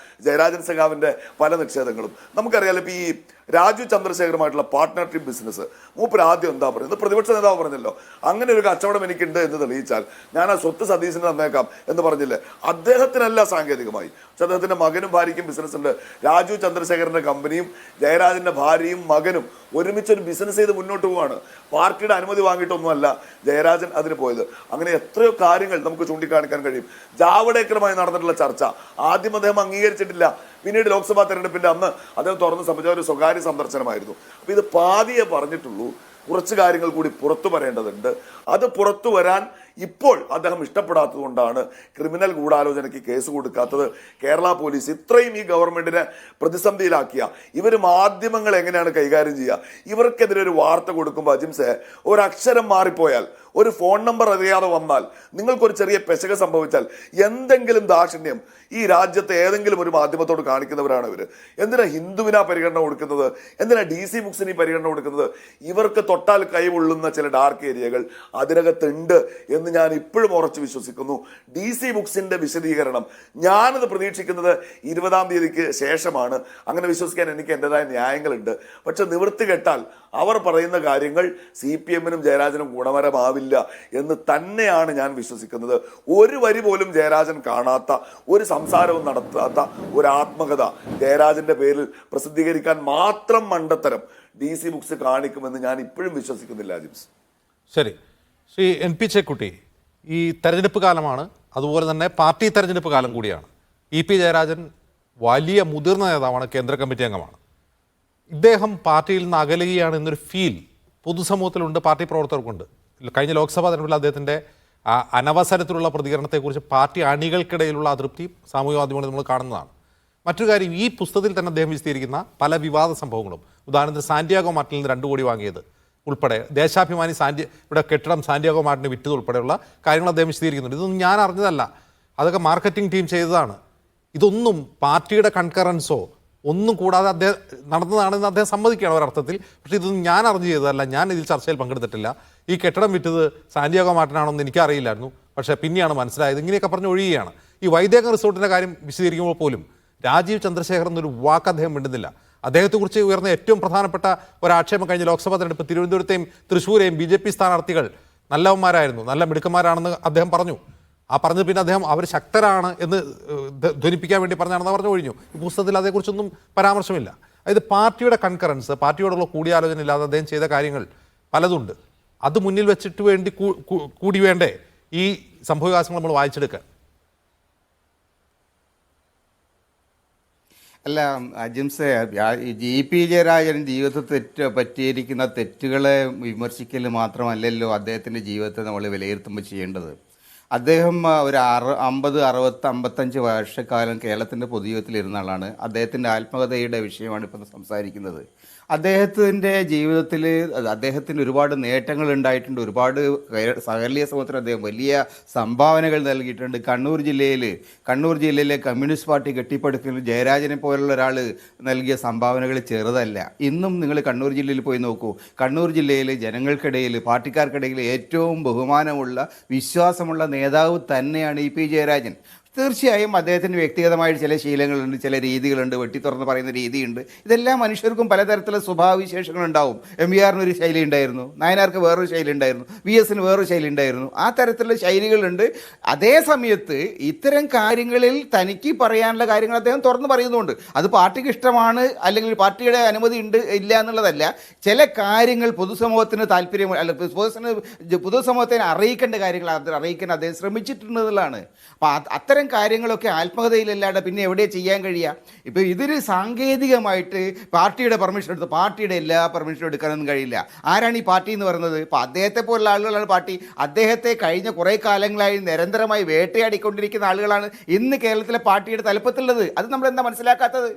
ജയരാജൻ സഖാവിന്റെ പല നിക്ഷേപങ്ങളും. നമുക്കറിയാലോ, ഇപ്പൊ ഈ രാജു ചന്ദ്രശേഖരുമായിട്ടുള്ള പാർട്ട്ണർഷിപ്പ് ബിസിനസ് മൂപ്പർ ആദ്യം എന്താ പറയുന്നത്, പ്രതിപക്ഷ നേതാവ് പറഞ്ഞല്ലോ, അങ്ങനെ ഒരു കച്ചവടം എനിക്കുണ്ട് എന്ന് തെളിയിച്ചാൽ ഞാൻ ആ സ്വത്ത് സതീശന് തന്നേക്കാം എന്ന് പറഞ്ഞില്ലേ. അദ്ദേഹത്തിനല്ല സാങ്കേതികമായി, പക്ഷെ അദ്ദേഹത്തിന്റെ മകനും ഭാര്യയ്ക്കും ബിസിനസ് ഉണ്ട്. രാജു ചന്ദ്രശേഖരന്റെ കമ്പനിയും ജയരാജന്റെ ഭാര്യയും മകനും ഒരുമിച്ചൊരു ബിസിനസ് ചെയ്ത് മുന്നോട്ട് പോവാണ്. പാർട്ടിയുടെ അനുമതി വാങ്ങിയിട്ടൊന്നുമല്ല ജയരാജൻ അതിന് പോയത്. അങ്ങനെ എത്രയോ കാര്യങ്ങൾ നമുക്ക് ചൂണ്ടിക്കാണിക്കാൻ കഴിയും. ജാവ്ദേക്കറുമായി നടന്നിട്ടുള്ള ചർച്ച ആദ്യം അദ്ദേഹം അംഗീകരിച്ചിട്ടില്ല, പിന്നീട് ലോക്സഭാ തെരഞ്ഞെടുപ്പിന്റെ അന്ന് അദ്ദേഹം തുറന്ന് സംബന്ധിച്ച ഒരു സ്വകാര്യ സന്ദർശനമായിരുന്നു. അപ്പൊ ഇത് പാതിയെ പറഞ്ഞിട്ടുള്ളൂ. കുറച്ച് കാര്യങ്ങൾ കൂടി പുറത്തു പറയേണ്ടതുണ്ട്. അത് പുറത്തു വരാൻ ഇപ്പോൾ അദ്ദേഹം ഇഷ്ടപ്പെടാത്തത് കൊണ്ടാണ് ക്രിമിനൽ ഗൂഢാലോചനയ്ക്ക് കേസ് കൊടുക്കാത്തത്. കേരള പോലീസ് ഇത്രയും ഈ ഗവൺമെന്റിനെ പ്രതിസന്ധിയിലാക്കിയ ഇവർ മാധ്യമങ്ങൾ എങ്ങനെയാണ് കൈകാര്യം ചെയ്യുക? ഇവർക്കെതിരെ ഒരു വാർത്ത കൊടുക്കുമ്പോൾ അജിംസെ ഒരക്ഷരം മാറിപ്പോയാൽ, ഒരു ഫോൺ നമ്പർ അറിയാതെ വന്നാൽ, നിങ്ങൾക്കൊരു ചെറിയ പെശക സംഭവിച്ചാൽ എന്തെങ്കിലും ദാക്ഷിണ്യം ഈ രാജ്യത്തെ ഏതെങ്കിലും ഒരു മാധ്യമത്തോട് കാണിക്കുന്നവരാണ് ഇവർ. എന്തിനാ ഹിന്ദുവിനാ പരിഗണന കൊടുക്കുന്നത്? എന്തിനാ DC ബുക്സിന് ഈ പരിഗണന കൊടുക്കുന്നത്? ഇവർക്ക് തൊട്ടാൽ കൈകൊള്ളുന്ന ചില ഡാർക്ക് ഏരിയകൾ അതിനകത്തുണ്ട് എന്ന് ഞാൻ ഇപ്പോഴും ഉറച്ചു വിശ്വസിക്കുന്നു. DC ബുക്സിന്റെ വിശദീകരണം ഞാനത് പ്രതീക്ഷിക്കുന്നത് 20-ാം തീയതിക്ക് ശേഷമാണ്. അങ്ങനെ വിശ്വസിക്കാൻ എനിക്ക് എൻ്റെതായ ന്യായങ്ങളുണ്ട്. പക്ഷെ നിവൃത്തി കെട്ടാൽ അവർ പറയുന്ന കാര്യങ്ങൾ CPM-നും ജയരാജനും ഗുണപരമാവില്ല എന്ന് തന്നെയാണ് ഞാൻ വിശ്വസിക്കുന്നത്. ഒരു വരി പോലും ജയരാജൻ കാണാത്ത, ഒരു സംസാരവും നടത്താത്ത ഒരു ആത്മകഥ ജയരാജന്റെ പേരിൽ പ്രസിദ്ധീകരിക്കാൻ മാത്രം മണ്ടത്തരം DC ബുക്സ് കാണിക്കുമെന്ന് ഞാൻ ഇപ്പോഴും വിശ്വസിക്കുന്നില്ല. ജിംസ്, ശരി. ശ്രീ NP ചേക്കുട്ടി, ഈ തെരഞ്ഞെടുപ്പ് കാലമാണ്, അതുപോലെ തന്നെ പാർട്ടി തെരഞ്ഞെടുപ്പ് കാലം കൂടിയാണ്. EP ജയരാജൻ വലിയ മുതിർന്ന നേതാവാണ്, കേന്ദ്ര കമ്മിറ്റി അംഗമാണ്. ഇദ്ദേഹം പാർട്ടിയിൽ നിന്ന് അകലുകയാണ് എന്നൊരു ഫീൽ പൊതുസമൂഹത്തിലുണ്ട്, പാർട്ടി പ്രവർത്തകർക്കുണ്ട്. കഴിഞ്ഞ ലോക്സഭാ തെരഞ്ഞെടുപ്പിൽ അദ്ദേഹത്തിൻ്റെ അനവസരത്തിലുള്ള പ്രതികരണത്തെക്കുറിച്ച് പാർട്ടി അണികൾക്കിടയിലുള്ള അതൃപ്തി സാമൂഹ്യ മാധ്യമങ്ങളിൽ നമ്മൾ കാണുന്നതാണ്. മറ്റൊരു കാര്യം, ഈ പുസ്തകത്തിൽ തന്നെ അദ്ദേഹം വിശദീകരിക്കുന്ന പല വിവാദ സംഭവങ്ങളും, ഉദാഹരണത്തിന് സാന്റിയാഗോ മാർട്ടിൽ നിന്ന് 2 കോടി വാങ്ങിയത് ഉൾപ്പെടെ, ദേശാഭിമാനി ഇവിടെ കെട്ടിടം സാന്റിയാഗോ മാർട്ടിന് വിറ്റത് ഉൾപ്പെടെയുള്ള കാര്യങ്ങൾ അദ്ദേഹം വിശദീകരിക്കുന്നുണ്ട്. ഇതൊന്നും ഞാൻ അറിഞ്ഞതല്ല, അതൊക്കെ മാർക്കറ്റിംഗ് ടീം ചെയ്തതാണ്. ഇതൊന്നും പാർട്ടിയുടെ കൺകറൻസോ ഒന്നും കൂടാതെ അദ്ദേഹം നടന്നതാണെന്ന് അദ്ദേഹം സമ്മതിക്കുകയാണ് ഒരർത്ഥത്തിൽ. പക്ഷേ ഇതൊന്നും ഞാൻ അറിഞ്ഞു ചെയ്തതല്ല, ഞാൻ ഇതിൽ ചർച്ചയിൽ പങ്കെടുത്തിട്ടില്ല. ഈ കെട്ടിടം വിറ്റത് സാന്റിയാഗോ മാർട്ടിനാണെന്ന് എനിക്കറിയില്ലായിരുന്നു, പക്ഷേ പിന്നെയാണ് മനസ്സിലായത്. ഇങ്ങനെയൊക്കെ പറഞ്ഞ് ഒഴിയുകയാണ്. ഈ വൈദേക റിസോർട്ടിൻ്റെ കാര്യം വിശദീകരിക്കുമ്പോൾ പോലും രാജീവ് ചന്ദ്രശേഖർ എന്നൊരു വാക്ക് അദ്ദേഹം മിണ്ടുന്നില്ല. അദ്ദേഹത്തെക്കുറിച്ച് ഉയർന്ന ഏറ്റവും പ്രധാനപ്പെട്ട ഒരാക്ഷേപം കഴിഞ്ഞ ലോക്സഭാ തെരഞ്ഞെടുപ്പ് തിരുവനന്തപുരത്തെയും തൃശ്ശൂരെയും BJP സ്ഥാനാർത്ഥികൾ നല്ലവന്മാരായിരുന്നു, നല്ല മിടുക്കന്മാരാണെന്ന് അദ്ദേഹം പറഞ്ഞു. ആ പറഞ്ഞത് പിന്നെ അദ്ദേഹം അവർ ശക്തരാണ് എന്ന് ധ്വനിപ്പിക്കാൻ വേണ്ടി പറഞ്ഞാണെന്ന് പറഞ്ഞു ഒഴിഞ്ഞു. ഈ പുസ്തകത്തിൽ അതേക്കുറിച്ചൊന്നും പരാമർശമില്ല. അതായത് പാർട്ടിയുടെ കൺകറൻസ്, പാർട്ടിയോടുള്ള കൂടിയാലോചന ഇല്ലാതെ അദ്ദേഹം ചെയ്ത കാര്യങ്ങൾ പലതുണ്ട്. അത് മുന്നിൽ വെച്ചിട്ട് വേണ്ടി കൂടി വേണ്ടേ ഈ സംഭവവികാസങ്ങൾ നമ്മൾ വായിച്ചെടുക്കാൻ? അല്ല അജിംസെ, EP ജയരാജൻ ജീവിതത്തിൽ പറ്റിയിരിക്കുന്ന തെറ്റുകളെ വിമർശിക്കൽ മാത്രമല്ലല്ലോ അദ്ദേഹത്തിൻ്റെ ജീവിതത്തെ നമ്മൾ വിലയിരുത്തുമ്പോൾ ചെയ്യേണ്ടത്. അദ്ദേഹം ഒരു 50-55 വർഷക്കാലം കേരളത്തിൻ്റെ പൊതുജീവിതത്തിലിരുന്ന ആളാണ്. അദ്ദേഹത്തിൻ്റെ ആത്മകഥയുടെ വിഷയമാണ് ഇപ്പോൾ സംസാരിക്കുന്നത്. അദ്ദേഹത്തിൻ്റെ ജീവിതത്തിൽ അദ്ദേഹത്തിന് ഒരുപാട് നേട്ടങ്ങൾ ഉണ്ടായിട്ടുണ്ട്. ഒരുപാട് കേരളീയ സമൂഹത്തിന് അദ്ദേഹം വലിയ സംഭാവനകൾ നൽകിയിട്ടുണ്ട്. കണ്ണൂർ ജില്ലയിലെ കമ്മ്യൂണിസ്റ്റ് പാർട്ടി കെട്ടിപ്പടുക്കുന്നതിൽ ജയരാജനെ പോലുള്ള ഒരാൾ നൽകിയ സംഭാവനകൾ ചെറുതല്ല. ഇന്നും നിങ്ങൾ കണ്ണൂർ ജില്ലയിൽ പോയി നോക്കൂ. കണ്ണൂർ ജില്ലയിൽ ജനങ്ങൾക്കിടയിൽ, പാർട്ടിക്കാർക്കിടയിൽ ഏറ്റവും ബഹുമാനമുള്ള, വിശ്വാസമുള്ള നേതാവ് തന്നെയാണ് EP ജയരാജൻ. തീർച്ചയായും അദ്ദേഹത്തിന് വ്യക്തിഗതമായ ചില ശീലങ്ങളുണ്ട്, ചില രീതികളുണ്ട്, വെട്ടിത്തുറന്ന് പറയുന്ന രീതിയുണ്ട്. ഇതെല്ലാം മനുഷ്യർക്കും പലതരത്തിലുള്ള സ്വഭാവവിശേഷങ്ങളുണ്ടാവും. MVR ഒരു ശൈലി ഉണ്ടായിരുന്നു, നായനാർക്ക് വേറൊരു ശൈലി ഉണ്ടായിരുന്നു, VS വേറൊരു ശൈലി ഉണ്ടായിരുന്നു. ആ തരത്തിലുള്ള ശൈലികളുണ്ട്. അതേ സമയത്ത് ഇത്തരം കാര്യങ്ങളിൽ തനിക്ക് പറയാനുള്ള കാര്യങ്ങൾ അദ്ദേഹം തുറന്ന് പറയുന്നുണ്ട്. അത് പാർട്ടിക്ക് ഇഷ്ടമാണ് അല്ലെങ്കിൽ പാർട്ടിയുടെ അനുമതി ഉണ്ട് ഇല്ല എന്നുള്ളതല്ല. ചില കാര്യങ്ങൾ പൊതുസമൂഹത്തിന് താല്പര്യം അല്ല പൊതുസമൂഹത്തിനെ അറിയിക്കേണ്ട കാര്യങ്ങൾ അത് അറിയിക്കാൻ അദ്ദേഹം ശ്രമിച്ചിട്ടുണ്ടെന്നുള്ളതാണ്. അപ്പോൾ അത്തരം കാര്യങ്ങളൊക്കെ ആത്മകഥയിലല്ലാതെ പിന്നെ എവിടെ ചെയ്യാൻ കഴിയുക? ഇപ്പോൾ ഇതൊരു സാങ്കേതികമായിട്ട് പാർട്ടിയുടെ പെർമിഷൻ എടുത്ത്, പാർട്ടിയുടെ എല്ലാ പെർമിഷനും എടുക്കാനൊന്നും കഴിയില്ല. ആരാണ് ഈ പാർട്ടി എന്ന് പറയുന്നത്? ഇപ്പോൾ അദ്ദേഹത്തെ പോലുള്ള ആളുകളാണ് പാർട്ടി. അദ്ദേഹത്തെ കഴിഞ്ഞ കുറേ കാലങ്ങളായി നിരന്തരമായി വേട്ടയാടിക്കൊണ്ടിരിക്കുന്ന ആളുകളാണ് ഇന്ന് കേരളത്തിലെ പാർട്ടിയുടെ തലപ്പത്തുള്ളത്. അത് നമ്മളെന്താ മനസ്സിലാക്കാത്തത്?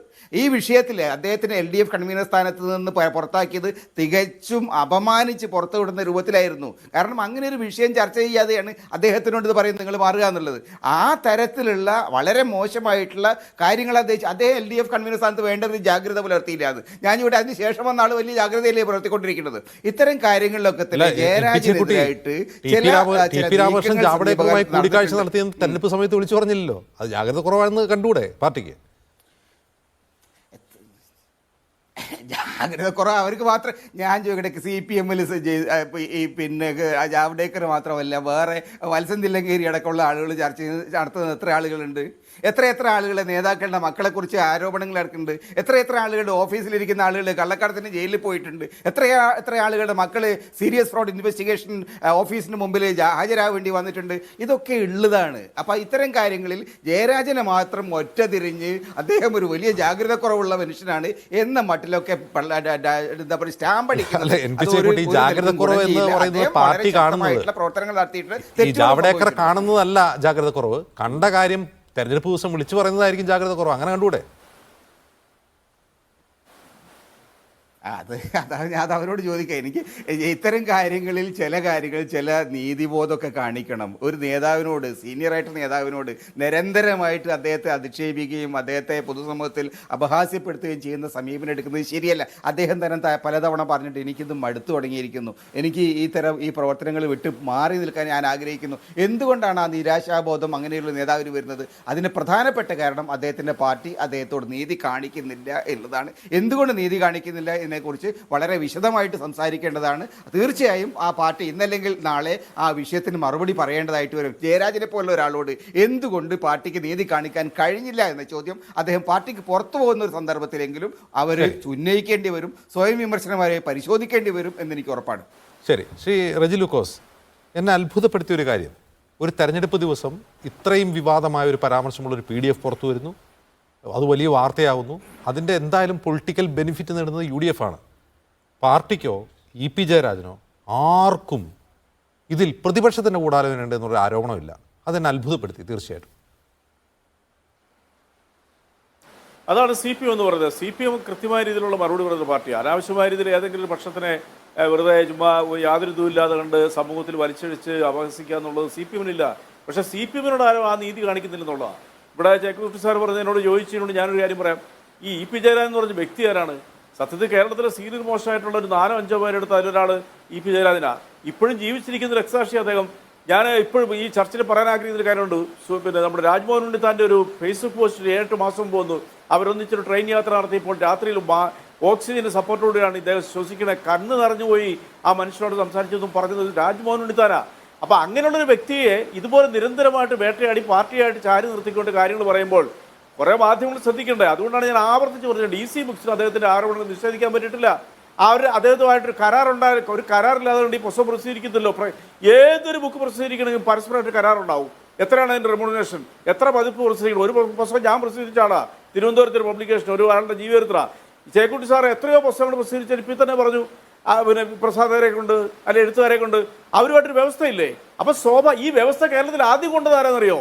ഈ വിഷയത്തിൽ അദ്ദേഹത്തിന് LDF കൺവീനർ സ്ഥാനത്ത് നിന്ന് പുറത്താക്കിയത് തികച്ചും അപമാനിച്ച് പുറത്തുവിടുന്ന രൂപത്തിലായിരുന്നു. കാരണം അങ്ങനെ ഒരു വിഷയം ചർച്ച ചെയ്യാതെയാണ് അദ്ദേഹത്തിനോട് ഇത് പറയുന്നത് നിങ്ങൾ മാറുക എന്നുള്ളത്. ആ തരത്തിലുള്ള വളരെ മോശമായിട്ടുള്ള കാര്യങ്ങൾ അദ്ദേഹം LDF കൺവീനർ സ്ഥാനത്ത് വേണ്ടത് ജാഗ്രത പുലർത്തിയില്ല. അത് ഞാനിവിടെ അതിന് ശേഷം വന്ന ആൾ വലിയ ജാഗ്രതയിലേ പുലർത്തിക്കൊണ്ടിരിക്കുന്നത്. ഇത്തരം കാര്യങ്ങളിലൊക്കെ തന്നെ ജയരാജനെതിരായിട്ട് കൂടിക്കാഴ്ച നടത്തിയ തെരഞ്ഞെടുപ്പ് സമയത്ത് വിളിച്ചു പറഞ്ഞില്ലല്ലോ, അത് ജാഗ്രത കുറവാണെന്ന് കണ്ടൂടെ പാർട്ടിക്ക്? ജാഗ്രത കുറവ് അവർക്ക് മാത്രം. ഞാൻ ചോദിക്കട്ടെ, CPM-ൽ ഈ പിന്നെ ജാവ്ദേക്കർ മാത്രമല്ല, വേറെ വത്സൻ തില്ലങ്കേരി അടക്കമുള്ള ആളുകൾ ചർച്ച നടത്തുന്ന എത്ര ആളുകളുണ്ട്? എത്ര ആളുകളെ നേതാക്കളുടെ മക്കളെക്കുറിച്ച് ആരോപണങ്ങൾ നടക്കുന്നുണ്ട്? എത്ര ആളുകളുടെ ഓഫീസിലിരിക്കുന്ന ആളുകൾ കള്ളക്കടത്തിന് ജയിലിൽ പോയിട്ടുണ്ട്? എത്ര ആളുകളുടെ മക്കൾ സീരിയസ് ഫ്രോഡ് ഇൻവെസ്റ്റിഗേഷൻ ഓഫീസിന് മുമ്പിൽ ഹാജരാവേണ്ടി വന്നിട്ടുണ്ട്? ഇതൊക്കെ ഉള്ളതാണ്. അപ്പോൾ ഇത്തരം കാര്യങ്ങളിൽ ജയരാജനെ മാത്രം ഒറ്റ തിരിഞ്ഞ് അദ്ദേഹം ഒരു വലിയ ജാഗ്രത കുറവുള്ള മനുഷ്യനാണ് എന്ന മട്ടിലൊക്കെ എന്താ പറയുക സ്റ്റാമ്പ് അടിക്കുന്നത്. ജാഗ്രത കുറവ് എന്ന് പറയുന്നത് പാർട്ടി കാണുന്നത്, പ്രവർത്തനങ്ങൾ നടത്തിയിട്ട് ജാവ്ദേക്കർ കാണുന്നതല്ല ജാഗ്രത കുറവ്. കണ്ട കാര്യം തെരഞ്ഞെടുപ്പ് ദിവസം വിളിച്ചു പറയുന്നതായിരിക്കും ജാഗ്രത കുറവ്. അങ്ങനെ കണ്ടൂടെ? അത് അവരോട് ചോദിക്കാം. എനിക്ക് ഇത്തരം കാര്യങ്ങളിൽ ചില കാര്യങ്ങൾ ചില നീതിബോധമൊക്കെ കാണിക്കണം. ഒരു നേതാവിനോട്, സീനിയറായിട്ട് നേതാവിനോട് നിരന്തരമായിട്ട് അദ്ദേഹത്തെ അധിക്ഷേപിക്കുകയും അദ്ദേഹത്തെ പൊതുസമൂഹത്തിൽ അപഹാസ്യപ്പെടുത്തുകയും ചെയ്യുന്ന സമീപനം എടുക്കുന്നത് ശരിയല്ല. അദ്ദേഹം തന്നെ പലതവണ പറഞ്ഞിട്ട് എനിക്കിത് മടുത്തു തുടങ്ങിയിരിക്കുന്നു, എനിക്ക് ഈ പ്രവർത്തനങ്ങൾ വിട്ട് മാറി നിൽക്കാൻ ഞാൻ ആഗ്രഹിക്കുന്നു. എന്തുകൊണ്ടാണ് ആ നിരാശാബോധം അങ്ങനെയുള്ള നേതാവിന് വരുന്നത്? അതിന് പ്രധാനപ്പെട്ട കാരണം അദ്ദേഹത്തിൻ്റെ പാർട്ടി അദ്ദേഹത്തോട് നീതി കാണിക്കുന്നില്ല എന്നുള്ളതാണ്. എന്തുകൊണ്ട് നീതി കാണിക്കുന്നില്ല എന്നതിനെക്കുറിച്ച് വളരെ വിശദമായിട്ട് സംസാരിക്കേണ്ടതാണ്. തീർച്ചയായും ആ പാർട്ടി ഇന്നല്ലെങ്കിൽ നാളെ ആ വിഷയത്തിന് മറുപടി പറയേണ്ടതായിട്ട് വരും. ജയരാജനെ പോലുള്ള ഒരാളോട് എന്തുകൊണ്ട് പാർട്ടിക്ക് നീതി കാണിക്കാൻ കഴിഞ്ഞില്ല എന്ന ചോദ്യം അദ്ദേഹം പാർട്ടിക്ക് പുറത്തു പോകുന്ന ഒരു സന്ദർഭത്തിലെങ്കിലും അവർ ഉന്നയിക്കേണ്ടി വരും, സ്വയം വിമർശനമായി പരിശോധിക്കേണ്ടി വരും എന്നെനിക്ക് ഉറപ്പാണ്. ശരി, ശ്രീ റെജി ലൂക്കോസ്, എന്നെ അത്ഭുതപ്പെടുത്തിയ ഒരു കാര്യം, ഒരു തെരഞ്ഞെടുപ്പ് ദിവസം ഇത്രയും വിവാദമായ ഒരു പരാമർശമുള്ള ഒരു PDF പുറത്തു വരുന്നു, അത് വലിയ വാർത്തയാകുന്നു. അതിൻ്റെ എന്തായാലും പൊളിറ്റിക്കൽ ബെനിഫിറ്റ് നേടുന്നത് UDF ആണ്. പാർട്ടിക്കോ EP ജയരാജനോ ആർക്കും ഇതിൽ പ്രതിപക്ഷത്തിൻ്റെ കൂടാലോചനയുണ്ട് എന്നൊരു ആരോപണമില്ല. അതെന്നെ അത്ഭുതപ്പെടുത്തി തീർച്ചയായിട്ടും. അതാണ് CPM എന്ന് പറയുന്നത്. CPM കൃത്യമായ രീതിയിലുള്ള മറുപടി പറയുന്ന പാർട്ടിയാണ്. അനാവശ്യമായ രീതിയിൽ ഏതെങ്കിലും ഒരു പക്ഷത്തിനെ വെറുതെ ചുമ്മാ യാതൊരു ഇതുമില്ലാതെ കണ്ട് സമൂഹത്തിൽ വലിച്ചഴിച്ച് അപഹസിക്കുക എന്നുള്ളത് CPM-നില്ല. പക്ഷേ CPM-നോട് ആരും ആ നീതി കാണിക്കുന്നില്ലെന്നുള്ളതാണ്. ഇവിടെ ചേക്കുട്ടി സാർ പറഞ്ഞതിനോട് ചോദിച്ചതിനോട് ഞാനൊരു കാര്യം പറയാം. ഈ EP ജയരാജൻ എന്ന് പറഞ്ഞ വ്യക്തി ആരാണ്? സത്യത്തിൽ കേരളത്തിലെ സീനിയർ മോശമായിട്ടുള്ള ഒരു 4-5 പേരെടുത്ത് അതിലൊരാൾ EP ജയരാജനാണ്. ഇപ്പോഴും ജീവിച്ചിരിക്കുന്ന രക്തസാക്ഷി അദ്ദേഹം. ഞാൻ ഇപ്പോഴും ഈ ചർച്ചയിൽ പറയാൻ ആഗ്രഹിക്കുന്ന ഒരു കാര്യമുണ്ട്. പിന്നെ നമ്മുടെ രാജ്മോഹൻ ഉണ്ണിത്താൻ്റെ ഒരു ഫേസ്ബുക്ക് പോസ്റ്റിൽ 7 മാസം പോകുന്നു അവരൊന്നിച്ചൊരു ട്രെയിൻ യാത്ര നടത്തിയപ്പോൾ രാത്രിയിൽ ഓക്സിജന് സപ്പോർട്ടോടെയാണ് ഇദ്ദേഹം ശ്വസിക്കുന്നത്. കണ്ണ് നിറഞ്ഞുപോയി ആ മനുഷ്യനോട് സംസാരിച്ചതും പറഞ്ഞത് രാജ്മോഹൻ ഉണ്ണിത്താനാ. അപ്പോൾ അങ്ങനെയുള്ളൊരു വ്യക്തിയെ ഇതുപോലെ നിരന്തരമായിട്ട് വേട്ടയാടി പാർട്ടിയായിട്ട് ചാരി നിർത്തിക്കൊണ്ട് കാര്യങ്ങൾ പറയുമ്പോൾ കുറേ മാധ്യമങ്ങൾ ശ്രദ്ധിക്കണ്ടേ? അതുകൊണ്ടാണ് ഞാൻ ആവർത്തിച്ച് പറഞ്ഞത് DC ബുക്സിന് അദ്ദേഹത്തിൻ്റെ ആരോപണങ്ങൾ നിഷേധിക്കാൻ പറ്റിയിട്ടില്ല. അദ്ദേഹത്തുമായിട്ടൊരു ഒരു കരാറില്ലാതെ കൊണ്ട് ഈ പുസ്തകം പ്രസിദ്ധീകരിക്കുന്നല്ലോ. ഏതൊരു ബുക്ക് പ്രസിദ്ധീകരിക്കണമെങ്കിൽ പരസ്പരമായിട്ട് കരാറുണ്ടാവും. എത്രയാണ് അതിൻ്റെ റെമ്യൂണറേഷൻ, എത്ര പതിപ്പ് പ്രസിദ്ധീകരിക്കണം? ഒരു പുസ്തകം ഞാൻ പ്രസിദ്ധീകരിച്ച ആളാണ്, തിരുവനന്തപുരത്ത് ഒരു പബ്ലിക്കേഷൻ, ഒരു ആളുടെ ജീവചരിത്ര. ചേക്കുട്ടി സാറ് എത്രയോ പുസ്തകങ്ങൾ പ്രസിദ്ധീകരിച്ചാൽ ഇപ്പം തന്നെ പറഞ്ഞു, പിന്നെ പ്രസാധകരെ കൊണ്ട് അല്ലെ എഴുത്തുകാരെ കൊണ്ട് അവരുമായിട്ടൊരു വ്യവസ്ഥയില്ലേ? അപ്പോൾ ഈ വ്യവസ്ഥ കേരളത്തിൽ ആദ്യം കൊണ്ടതാരെന്നറിയോ?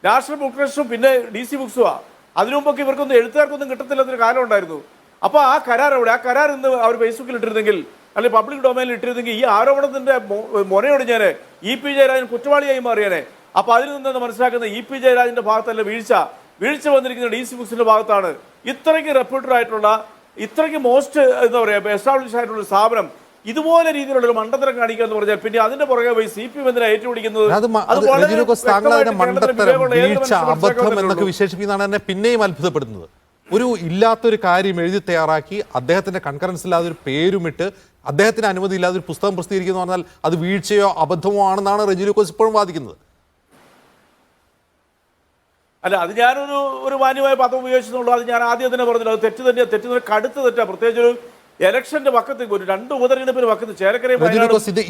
നാഷണൽ ബുക്ക് ട്രസ്റ്റും പിന്നെ DC ബുക്സുമാണ്. അതിനു മുമ്പൊക്കെ ഇവർക്കൊന്നും എഴുത്തുകാർക്കൊന്നും കിട്ടത്തില്ലാത്തൊരു കാലം ഉണ്ടായിരുന്നു. അപ്പോൾ ആ കരാർ എവിടെ? ആ കരാർ ഇന്ന് അവർ ഫേസ്ബുക്കിൽ ഇട്ടിരുന്നെങ്കിൽ അല്ലെങ്കിൽ പബ്ലിക് ഡൊമൈനിൽ ഇട്ടിരുന്നെങ്കിൽ ഈ ആരോപണത്തിൻ്റെ മുനയോട് ഞാൻ EP ജയരാജൻ കുറ്റവാളിയായി മാറിയാനെ. അപ്പോൾ അതിൽ നിന്ന് മനസ്സിലാക്കുന്ന EP ജയരാജൻ്റെ ഭാഗത്തല്ല വീഴ്ച വന്നിരിക്കുന്ന DC ബുക്സിൻ്റെ ഭാഗത്താണ്. ഇത്രയ്ക്ക് റെപ്യൂട്ടഡ് ആയിട്ടുള്ള, ഇത്രയ്ക്ക് മോസ്റ്റ് എന്താ പറയുക എസ്റ്റാബ്ലിഷ് ആയിട്ടുള്ള ഒരു സ്ഥാപനം ഇതുപോലെ രീതിയിലുള്ള ഒരു മണ്ടത്തരം കാണിക്കുക എന്ന് പറഞ്ഞാൽ പിന്നെ അതിന്റെ പുറകെ പോയി CPM എന്തിനാ ഏറ്റുപിടിക്കുന്നത്? അബദ്ധം എന്നൊക്കെ വിശേഷിപ്പിക്കുന്നതാണ് എന്നെ പിന്നെയും അത്ഭുതപ്പെടുന്നത്. ഒരു ഇല്ലാത്തൊരു കാര്യം എഴുതി തയ്യാറാക്കി അദ്ദേഹത്തിന്റെ കൺകറൻസ് ഇല്ലാതെ ഒരു പേരുമിട്ട് അദ്ദേഹത്തിന് അനുമതി ഇല്ലാതെ ഒരു പുസ്തകം പ്രസിദ്ധീകരിക്കുന്നു പറഞ്ഞാൽ അത് വീഴ്ചയോ അബദ്ധമോ ആണെന്നാണ് റെജി ലൂക്കോസ് ഇപ്പോഴും വാദിക്കുന്നത്. അല്ല, അത് ഞാനൊരു മാന്യമായ പദം ഉപയോഗിച്ചെന്നുള്ളൂ. അത് ഞാൻ ആദ്യം തന്നെ പറഞ്ഞില്ല. അത് തെറ്റ് കടുത്ത തെറ്റാ. പ്രത്യേകിച്ച് ഒരു ഇലക്ഷന്റെ പക്കത്ത് ഒരു 2 ഉപതെരഞ്ഞെടുപ്പിന് പക്കത്ത് ചേലക്കരയും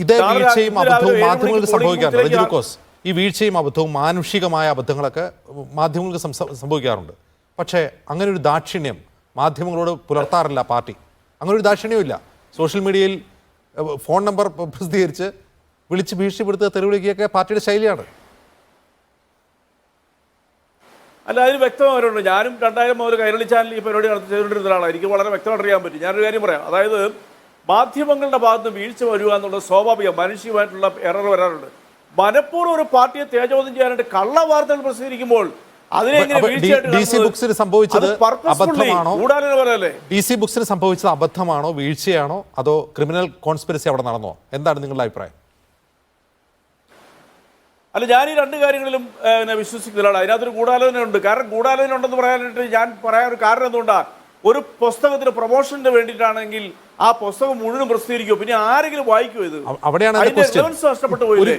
ഇതേ വീഴ്ചയും അബദ്ധവും മാധ്യമങ്ങൾക്ക് സംഭവിക്കാറുണ്ട്. റെജി ലൂക്കോസ്, ഈ വീഴ്ചയും അബദ്ധവും മാനുഷികമായ അബദ്ധങ്ങളൊക്കെ മാധ്യമങ്ങൾക്ക് സംഭവിക്കാറുണ്ട്. പക്ഷേ അങ്ങനെ ഒരു ദാക്ഷിണ്യം മാധ്യമങ്ങളോട് പുലർത്താറില്ല പാർട്ടി. അങ്ങനെ ഒരു ദാക്ഷിണ്യവും ഇല്ല. സോഷ്യൽ മീഡിയയിൽ ഫോൺ നമ്പർ പ്രസിദ്ധീകരിച്ച് വിളിച്ച് ഭീഷണിപ്പെടുത്തുക, തെരുവിളിക്കുകയൊക്കെ പാർട്ടിയുടെ ശൈലിയാണ്. അല്ല, അതിന് വ്യക്തമായിട്ടുണ്ട്. ഞാനും 2000 മുതൽ കൈരളി ചാനൽ ഈ പരിപാടി ചെയ്തുകൊണ്ടിരുന്ന ഒരാളാണ്. എനിക്ക് വളരെ വ്യക്തമായിട്ട് അറിയാൻ പറ്റും. ഞാനൊരു കാര്യം പറയാം. അതായത് മാധ്യമങ്ങളുടെ ഭാഗത്ത് വീഴ്ച വരിക എന്നുള്ളത് സ്വാഭാവികം, മനുഷ്യമായിട്ടുള്ള എറർ വരാറുണ്ട്. മനഃപൂർവ്വം ഒരു പാർട്ടിയെ തേജോധം ചെയ്യാനായിട്ട് കള്ള വാർത്തകൾ പ്രസിദ്ധീകരിക്കുമ്പോൾ DC ബുക്സിന് സംഭവിച്ചത് അബദ്ധമാണോ വീഴ്ചയാണോ അതോ ക്രിമിനൽ കോൺസ്പിറസി അവിടെ നടന്നോ? എന്താണ് നിങ്ങളുടെ അഭിപ്രായം? അല്ല, ഞാൻ ഈ 2 കാര്യങ്ങളിലും വിശ്വസിക്കുന്നതാണ്. അതിനകത്തൊരു ഗൂഢാലോചന ഉണ്ട്. കാരണം ഗൂഢാലോചന ഉണ്ടെന്ന് പറയാനായിട്ട് ഞാൻ പറയാൻ ഒരു കാരണം എന്തുകൊണ്ടാണ്? ഒരു പുസ്തകത്തിന് പ്രൊമോഷന് വേണ്ടിയിട്ടാണെങ്കിൽ ആ പുസ്തകം മുഴുവൻ പ്രസിദ്ധീകരിക്കുമോ? പിന്നെ ആരെങ്കിലും വായിക്കുമോ? ഇത് നഷ്ടപ്പെട്ടു പോയില്ലേ?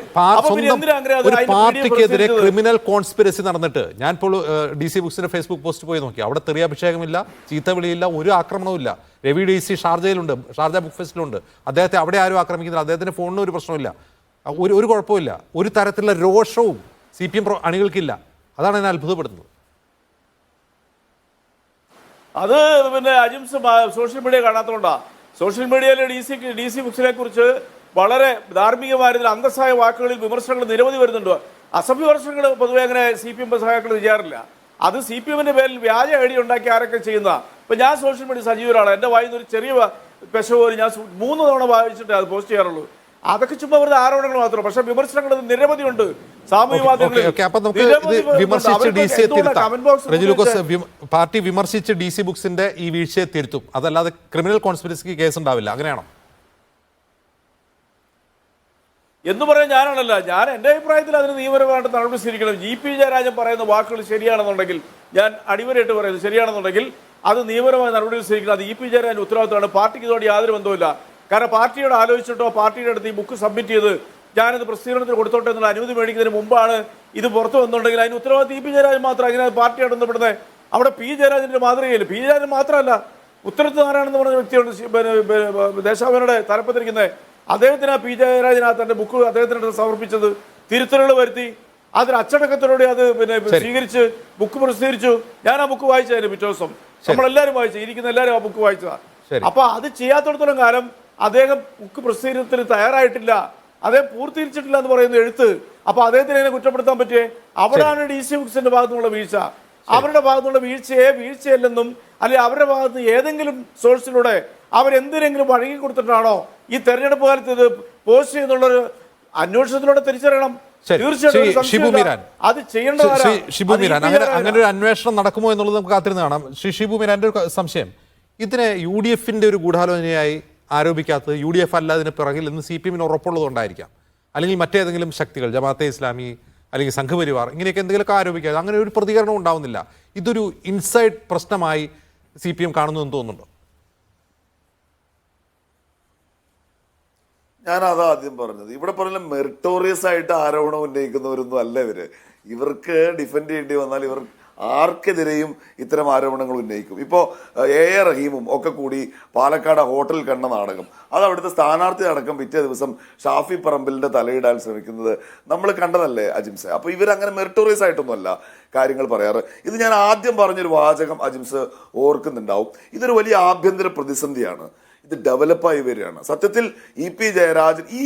പാർട്ടിക്കെതിരെ ക്രിമിനൽ കോൺസ്പിറസി നടന്നിട്ട് ഞാൻ ഇപ്പോൾ DC ബുക്സിന്റെ ഫേസ്ബുക്ക് പോസ്റ്റ് പോയി നോക്കി. അവിടെ തെറിയാഭിഷേകമില്ല, ചീത്തവിളിയില്ല, ഒരു ആക്രമണവും ഇല്ല. രവി DC ഷാർജയിലുണ്ട്, ഷാർജ ബുക്ക് ഫെസ്റ്റിലുണ്ട്. അദ്ദേഹത്തെ അവിടെ ആരും ആക്രമിക്കുന്നില്ല. അദ്ദേഹത്തിന്റെ ഫോണിന് ഒരു പ്രശ്നമില്ല, ഒരു കുഴപ്പമില്ല. ഒരു തരത്തിലുള്ള രോഷവും CPM അണികൾക്കില്ല. അതാണ് എന്നെ അത്ഭുതപ്പെടുന്നത്. അത് പിന്നെ അജിംസ് സോഷ്യൽ മീഡിയ കാണാത്തതുകൊണ്ടാണ്. സോഷ്യൽ മീഡിയയിൽ DC ബുക്സിനെ കുറിച്ച് വളരെ ധാർമ്മികമായ അന്തസ്സായ വാക്കുകളിൽ വിമർശനങ്ങൾ നിരവധി വരുന്നുണ്ട്. അസഭ്യവിമർശനങ്ങൾ പൊതുവെ അങ്ങനെ CPM സഹാക്കൾ ചെയ്യാറില്ല. അത് CPM-ന്റെ പേരിൽ വ്യാജ ഐഡി ഉണ്ടാക്കി ആരൊക്കെ ചെയ്യുന്ന. ഇപ്പം ഞാൻ സോഷ്യൽ മീഡിയ സജീവരാണ്. എൻ്റെ വായിന്ന് ഒരു ചെറിയ പെശ പോലും ഞാൻ 3 തവണ വായിച്ചിട്ട് അത് പോസ്റ്റ് ചെയ്യാറുള്ളൂ. അതൊക്കെ ചുമ്മാ വെറുതെ ആരോപണങ്ങൾ മാത്രം. പക്ഷെ വിമർശനങ്ങൾ നിരവധിയുണ്ട് സാമൂഹ്യ മാധ്യമങ്ങളിൽ. അപ്പൊ നമുക്ക് ഇത് വിമർശിച്ച് ഡി സിയെ തിരുത്താം. റെജി ലൂക്കോസ്, പാർട്ടി വിമർശിച്ച് ഡി സി ബുക്സിന്റെ ഈ വീഴ്ചയെ തിരുത്തും, അതല്ലാതെ ക്രിമിനൽ കോൺസ്പിറസിക്ക് കേസ് ഉണ്ടാവില്ല, അങ്ങനെയാണോ? എന്ന് പറയാൻ ഞാനാണല്ല. ഞാൻ എൻ്റെ അഭിപ്രായത്തിൽ അതിന് നിയമപരമായിട്ട് നടപടി സ്വീകരിക്കണം. GP ജയരാജൻ പറയുന്ന വാക്കുകൾ ശരിയാണെന്നുണ്ടെങ്കിൽ, ഞാൻ അടിവരയിട്ട് പറയുന്നത് ശരിയാണെന്നുണ്ടെങ്കിൽ അത് നിയമപരമായ നടപടികൾ സ്വീകരിക്കണം. അത് EP ജയരാജൻ ഉത്തരവാദിത്തമാണ്. പാർട്ടിക്ക് ഇതോടെ യാതൊരു ബന്ധവുമില്ല. കാരണം പാർട്ടിയോട് ആലോചിച്ചിട്ടോ പാർട്ടിയുടെ അടുത്ത് ഈ ബുക്ക് സബ്മിറ്റ് ചെയ്ത് ഞാനിത് പ്രസിദ്ധീകരണത്തിന് കൊടുത്തോട്ടെ എന്നുള്ള അനുമതി മേടിക്കുന്നതിന് മുമ്പാണ് ഇത് പുറത്തു വന്നിട്ടുണ്ടെങ്കിൽ അതിന് ഉത്തരവാദിത്തം EP ജയരാജൻ മാത്രം. അങ്ങനെ പാർട്ടിയോട് ബന്ധപ്പെടുന്നത് അവിടെ P ജയരാജൻ്റെ മാതൃകയില്ല. P ജയരാജൻ മാത്രമല്ല, ഉത്തരത്ത് നാരായണെന്ന് പറഞ്ഞ വ്യക്തിയുണ്ട് ദേശാഭിമാനിയുടെ തലപ്പത്തിരിക്കുന്നത്. അദ്ദേഹത്തിന് P ജയരാജൻ തന്റെ ബുക്ക് അദ്ദേഹത്തിന് സമർപ്പിച്ചത് തിരുത്തലുകൾ വരുത്തി അതിന് അച്ചടക്കത്തിലൂടെ അത് സ്വീകരിച്ച് ബുക്ക് പ്രസിദ്ധീകരിച്ചു. ഞാൻ ആ ബുക്ക് വായിച്ചതിന് പിറ്റേ ദിവസം നമ്മളെല്ലാവരും വായിച്ചു, ഇരിക്കുന്ന എല്ലാവരും ആ ബുക്ക് വായിച്ചതാണ്. അപ്പൊ അത് ചെയ്യാത്തിടത്തോളം കാലം അദ്ദേഹം ബുക്ക് പ്രസിദ്ധീകരണത്തിന് തയ്യാറായിട്ടില്ല, അദ്ദേഹം പൂർത്തീകരിച്ചിട്ടില്ല എന്ന് പറയുന്ന എഴുത്ത്. അപ്പൊ അദ്ദേഹത്തിന് അതിനെ കുറ്റപ്പെടുത്താൻ പറ്റിയേ? അവിടെയാണ് DC ബുക്സിന്റെ ഭാഗത്തുനിന്നുള്ള വീഴ്ച. അവരുടെ ഭാഗത്തുനിന്നുള്ള വീഴ്ചയല്ലെന്നും അല്ലെങ്കിൽ അവരുടെ ഭാഗത്ത് ഏതെങ്കിലും സോഴ്സിലൂടെ അവരെന്തിനെങ്കിലും വഴങ്ങി കൊടുത്തിട്ടാണോ ഈ തെരഞ്ഞെടുപ്പ് കാലത്ത് ഇത് പോസ്റ്റ് ചെയ്യുന്നുള്ളൊരു അന്വേഷണത്തിലൂടെ തിരിച്ചറിയണം. അത് ചെയ്യേണ്ടത് അങ്ങനെ ഒരു അന്വേഷണം നടക്കുമോ എന്നുള്ളത് നമുക്ക് കാത്തിരുന്ന് കാണാം. ഷിബു മീരാന്റെ ഒരു സംശയം, ഇതിനെ UDFന്റെ ഒരു ഗൂഢാലോചനയായി ആരോപിക്കാത്തത് UDF അല്ല അതിന് പിറകിൽ എന്ന് CPM ഉറപ്പുള്ളതുകൊണ്ടായിരിക്കാം, അല്ലെങ്കിൽ മറ്റേതെങ്കിലും ശക്തികൾ, ജമാഅത്തെ ഇസ്ലാമി അല്ലെങ്കിൽ സംഘപരിവാർ, ഇങ്ങനെയൊക്കെ എന്തെങ്കിലുമൊക്കെ ആരോപിക്കാതെ അങ്ങനെ ഒരു പ്രതികരണം ഉണ്ടാവുന്നില്ല. ഇതൊരു ഇൻസൈഡ് പ്രശ്നമായി CPM കാണുന്നു എന്ന് തോന്നുന്നുണ്ടോ? ഞാൻ അതാ ആദ്യം പറഞ്ഞത്. ഇവിടെ പറഞ്ഞ മെറിറ്റോറിയസ് ആയിട്ട് ആരോപണം ഉന്നയിക്കുന്നവരൊന്നും അല്ല ഇവർക്ക് ഡിഫെൻഡ് ചെയ്യേണ്ടി വന്നാൽ ഇവർ ആർക്കെതിരെയും ഇത്തരം ആരോപണങ്ങൾ ഉന്നയിക്കും. ഇപ്പോൾ A.A. റഹീമും ഒക്കെ കൂടി പാലക്കാട് ഹോട്ടൽ കണ്ട നാടകം, അത് അവിടുത്തെ സ്ഥാനാർത്ഥി അടക്കം പിറ്റേ ദിവസം ഷാഫി പറമ്പിലിന്റെ തലയിടാൻ ശ്രമിക്കുന്നത് നമ്മൾ കണ്ടതല്ലേ അജിംസ്? അപ്പൊ ഇവരങ്ങനെ മെറിറ്റോറിയസ് ആയിട്ടൊന്നുമല്ല കാര്യങ്ങൾ പറയാറ്. ഇത് ഞാൻ ആദ്യം പറഞ്ഞൊരു വാചകം അജിംസ് ഓർക്കുന്നുണ്ടാവും. ഇതൊരു വലിയ ആഭ്യന്തര പ്രതിസന്ധിയാണ്. ഇത് ഡെവലപ്പായി വരികയാണ്. സത്യത്തിൽ EP ജയരാജൻ ഈ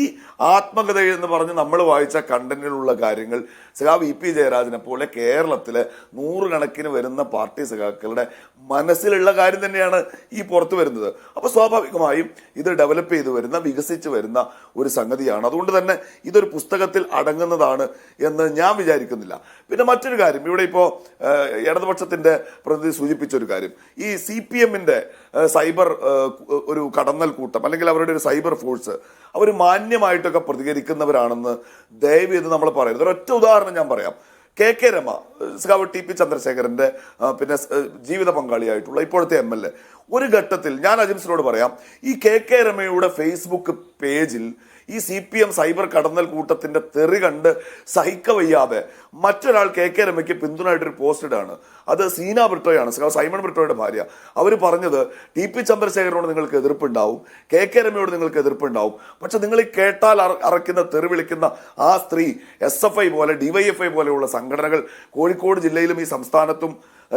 ആത്മകഥ എന്ന് പറഞ്ഞ് നമ്മൾ വായിച്ച കണ്ടന്റിലുള്ള കാര്യങ്ങൾ സഖാവ് EP ജയരാജനെ പോലെ കേരളത്തിലെ 100 കണക്കിന് വരുന്ന പാർട്ടി സഖാക്കളുടെ മനസ്സിലുള്ള കാര്യം തന്നെയാണ് ഈ പുറത്തു വരുന്നത്. അപ്പൊ സ്വാഭാവികമായും ഇത് ഡെവലപ്പ് ചെയ്തു വരുന്ന, വികസിച്ച് വരുന്ന ഒരു സംഗതിയാണ്. അതുകൊണ്ട് തന്നെ ഇതൊരു പുസ്തകത്തിൽ അടങ്ങുന്നതാണ് എന്ന് ഞാൻ വിചാരിക്കുന്നില്ല. പിന്നെ മറ്റൊരു കാര്യം, ഇവിടെ ഇപ്പോൾ ഇടതുപക്ഷത്തിന്റെ പ്രതിനിധി സൂചിപ്പിച്ചൊരു കാര്യം, ഈ CPMന്റെ സൈബർ ഒരു കടന്നൽ കൂട്ടം അല്ലെങ്കിൽ അവരുടെ ഒരു സൈബർ ഫോഴ്സ് അവർ മാന്യമായിട്ടൊക്കെ പ്രതികരിക്കുന്നവരാണെന്ന് ദയവ് ചെയ്ത് നമ്മൾ പറയരുത്. ഒരൊറ്റ ഉദാഹരണം ഞാൻ പറയാം. KK രമ, സഖാവ് TP ചന്ദ്രശേഖരന്റെ പിന്നെ ജീവിത പങ്കാളിയായിട്ടുള്ള ഇപ്പോഴത്തെ MLA, ഒരു ഘട്ടത്തിൽ ഞാൻ അജിംസിനോട് പറയാം, ഈ KK രമയുടെ ഫേസ്ബുക്ക് പേജിൽ ഈ CPM സൈബർ കടന്നൽ കൂട്ടത്തിന്റെ തെറി കണ്ട് സഹിക്കവയ്യാതെ മറ്റൊരാൾ KK രമയ്ക്ക് പിന്തുണയായിട്ടൊരു പോസ്റ്റ് ഇടാണ്. അത് സീന ബ്രിട്ടോയാണ്, സൈമൺ ബ്രിട്ടോയുടെ ഭാര്യ. അവർ പറഞ്ഞത് TP ചന്ദ്രശേഖരനോട് നിങ്ങൾക്ക് എതിർപ്പുണ്ടാവും, KK രമയോട് നിങ്ങൾക്ക് എതിർപ്പുണ്ടാവും, പക്ഷെ നിങ്ങൾ ഈ കേട്ടാൽ അറക്കുന്ന തെറി വിളിക്കുന്ന ആ സ്ത്രീ SFI പോലെ DYFI പോലെയുള്ള സംഘടനകൾ കോഴിക്കോട് ജില്ലയിലും ഈ സംസ്ഥാനത്തും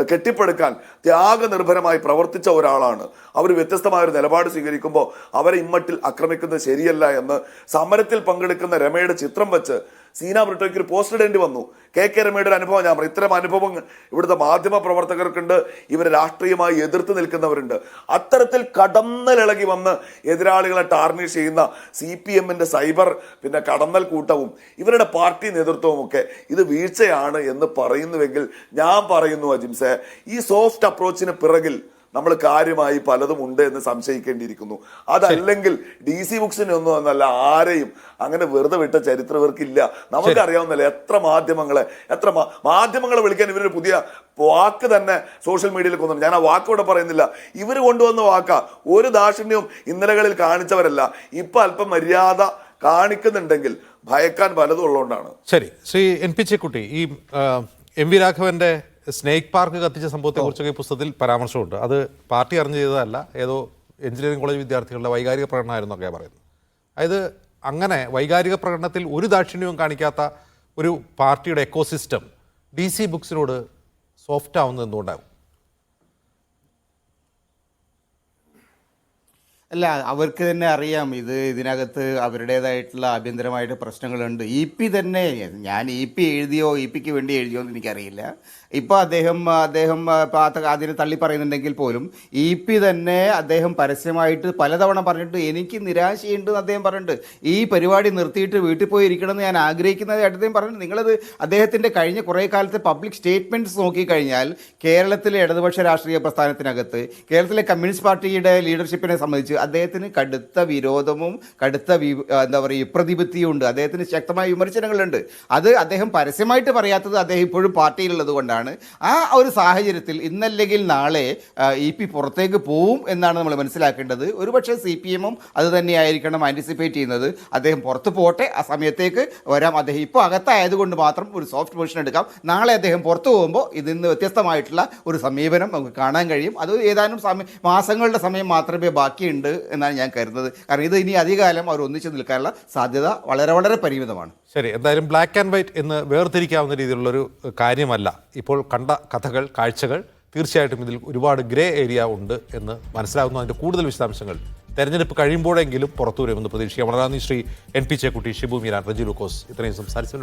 കെട്ടിപ്പടുക്കാൻ ത്യാഗനിർഭരമായി പ്രവർത്തിച്ച ഒരാളാണ്. അവർ വ്യത്യസ്തമായ ഒരു നിലപാട് സ്വീകരിക്കുമ്പോൾ അവരെ ഇമ്മട്ടിൽ ആക്രമിക്കുന്നത് ശരിയല്ല എന്ന് സമരത്തിൽ പങ്കെടുക്കുന്ന രമയുടെ ചിത്രം വെച്ച് സീന ബ്രിട്ടോയ്ക്ക് ഒരു പോസ്റ്റ് ഇടേണ്ടി വന്നു. KK രമയുടെ ഒരു അനുഭവം ഞാൻ പറയും. ഇത്തരം അനുഭവങ്ങൾ ഇവിടുത്തെ മാധ്യമ പ്രവർത്തകർക്കുണ്ട്, ഇവരെ രാഷ്ട്രീയമായി എതിർത്ത് നിൽക്കുന്നവരുണ്ട്. അത്തരത്തിൽ കടന്നലിളകി വന്ന് എതിരാളികളെ ടാർണിഷ് ചെയ്യുന്ന CPMന്റെ സൈബർ പിന്നെ കടന്നൽ കൂട്ടവും ഇവരുടെ പാർട്ടി നേതൃത്വവും ഒക്കെ ഇത് വീഴ്ചയാണ് എന്ന് പറയുന്നുവെങ്കിൽ ഞാൻ പറയുന്നു അജിംസെ, ഈ സോഫ്റ്റ് അപ്രോച്ചിന് പിറകിൽ നമ്മൾ കാര്യമായി പലതും ഉണ്ട് എന്ന് സംശയിക്കേണ്ടിയിരിക്കുന്നു. അതല്ലെങ്കിൽ DC ബുക്സിനെ ഒന്നും എന്നല്ല ആരെയും അങ്ങനെ വെറുതെ വിട്ട ചരിത്രം ഇവർക്കില്ല. നമുക്കറിയാവുന്നല്ലേ എത്ര മാധ്യമങ്ങളെ വിളിക്കാൻ ഇവരൊരു പുതിയ വാക്ക് തന്നെ സോഷ്യൽ മീഡിയയിൽ കൊണ്ടുവന്നു. ഞാൻ ആ വാക്ക് ഇവിടെ പറയുന്നില്ല, ഇവർ കൊണ്ടുവന്ന വാക്കാ. ഒരു ദാക്ഷിണ്യവും ഇന്നലകളിൽ കാണിച്ചവരല്ല. ഇപ്പൊ അല്പം മര്യാദ കാണിക്കുന്നുണ്ടെങ്കിൽ ഭയക്കാൻ പലതും ഉള്ളതുകൊണ്ടാണ്. ശരി, ശ്രീ NP ചെക്കുട്ടി, ഈ MV രാഘവന്റെ സ്നേക്ക് പാർക്ക് കത്തിച്ച സംഭവത്തെ കുറിച്ചൊക്കെ ഈ പുസ്തകത്തിൽ പരാമർശമുണ്ട്. അത് പാർട്ടി അറിഞ്ഞു ചെയ്തതല്ല, ഏതോ എഞ്ചിനീയറിംഗ് കോളേജ് വിദ്യാർത്ഥികളുടെ വൈകാരിക പ്രകടനമായിരുന്നു എന്നൊക്കെ പറയുന്നത്. അതായത് അങ്ങനെ വൈകാരിക പ്രകടനത്തിൽ ഒരു ദാക്ഷിണ്യവും കാണിക്കാത്ത ഒരു പാർട്ടിയുടെ എക്കോസിസ്റ്റം DC ബുക്സിനോട് സോഫ്റ്റ് ആവുന്നത് എന്തുകൊണ്ടാകും? അല്ല, അവർക്ക് തന്നെ അറിയാം ഇതിനകത്ത് അവരുടേതായിട്ടുള്ള ആഭ്യന്തരമായിട്ട് പ്രശ്നങ്ങളുണ്ട്. EP തന്നെ, ഞാൻ EP എഴുതിയോ EPക്ക് വേണ്ടി എഴുതിയോ എന്ന് എനിക്കറിയില്ല. ഇപ്പോൾ അദ്ദേഹം അതിനെ തള്ളി പറയുന്നുണ്ടെങ്കിൽ പോലും EP തന്നെ അദ്ദേഹം പരസ്യമായിട്ട് പലതവണ പറഞ്ഞിട്ട് എനിക്ക് നിരാശയുണ്ടെന്ന് അദ്ദേഹം പറഞ്ഞിട്ട് ഈ പരിപാടി നിർത്തിയിട്ട് വീട്ടിൽ പോയി ഇരിക്കണമെന്ന് ഞാൻ ആഗ്രഹിക്കുന്നതായിട്ട് അദ്ദേഹം പറഞ്ഞിട്ട് നിങ്ങളത് അദ്ദേഹത്തിൻ്റെ കഴിഞ്ഞ കുറേ കാലത്തെ പബ്ലിക് സ്റ്റേറ്റ്മെൻറ്റ്സ് നോക്കിക്കഴിഞ്ഞാൽ കേരളത്തിലെ ഇടതുപക്ഷ രാഷ്ട്രീയ പ്രസ്ഥാനത്തിനകത്ത് കേരളത്തിലെ കമ്മ്യൂണിസ്റ്റ് പാർട്ടിയുടെ ലീഡർഷിപ്പിനെ സംബന്ധിച്ച് അദ്ദേഹത്തിന് കടുത്ത വിരോധവും കടുത്ത എന്താ പറയുക വിപ്രതിപത്തിയും ഉണ്ട്. അദ്ദേഹത്തിന് ശക്തമായ വിമർശനങ്ങളുണ്ട്. അത് അദ്ദേഹം പരസ്യമായിട്ട് പറയാത്തത് അദ്ദേഹം ഇപ്പോഴും പാർട്ടിയിലുള്ളത് കൊണ്ടാണ്. ആ ഒരു സാഹചര്യത്തിൽ ഇന്നല്ലെങ്കിൽ നാളെ EP പുറത്തേക്ക് പോവും എന്നാണ് നമ്മൾ മനസ്സിലാക്കേണ്ടത്. ഒരുപക്ഷെ CPM-ഉം അത് തന്നെയായിരിക്കണം ആൻറ്റിസിപ്പേറ്റ് ചെയ്യുന്നത്. അദ്ദേഹം പുറത്ത് പോട്ടെ, ആ സമയത്തേക്ക് വരാം. അദ്ദേഹം ഇപ്പോൾ അകത്തായതുകൊണ്ട് മാത്രം ഒരു സോഫ്റ്റ് പൊസിഷൻ എടുക്കാം. നാളെ അദ്ദേഹം പുറത്തു പോകുമ്പോൾ ഇതിന്ന് വ്യത്യസ്തമായിട്ടുള്ള ഒരു സമീപനം നമുക്ക് കാണാൻ കഴിയും. അത് ഏതാനും മാസങ്ങളുടെ സമയം മാത്രമേ ബാക്കിയുണ്ട് എന്നാണ് ഞാൻ കരുതുന്നത്. കാരണം ഇത് ഇനി അധികകാലം അവർ ഒന്നിച്ചു നിൽക്കാനുള്ള സാധ്യത വളരെ വളരെ പരിമിതമാണ്. ശരി, എന്തായാലും ബ്ലാക്ക് ആൻഡ് വൈറ്റ് എന്ന് വേർതിരിക്കാവുന്ന രീതിയിലുള്ളൊരു കാര്യമല്ല. ഇപ്പോൾ കണ്ട കഥകൾ, കാഴ്ചകൾ തീർച്ചയായിട്ടും ഇതിൽ ഒരുപാട് ഗ്രേ ഏരിയ ഉണ്ട് എന്ന് മനസ്സിലാകുന്നു. അതിൻ്റെ കൂടുതൽ വിശദാംശങ്ങൾ തെരഞ്ഞെടുപ്പ് കഴിയുമ്പോഴെങ്കിലും പുറത്തു വരുമെന്ന് പ്രതീക്ഷിക്കാം. വളരെ നന്ദി ശ്രീ NP ചേക്കുട്ടി, ഷിബു മീരാൻ, റജി ലൂക്കോസ് ഇത്രയും സംസാരിച്ചു.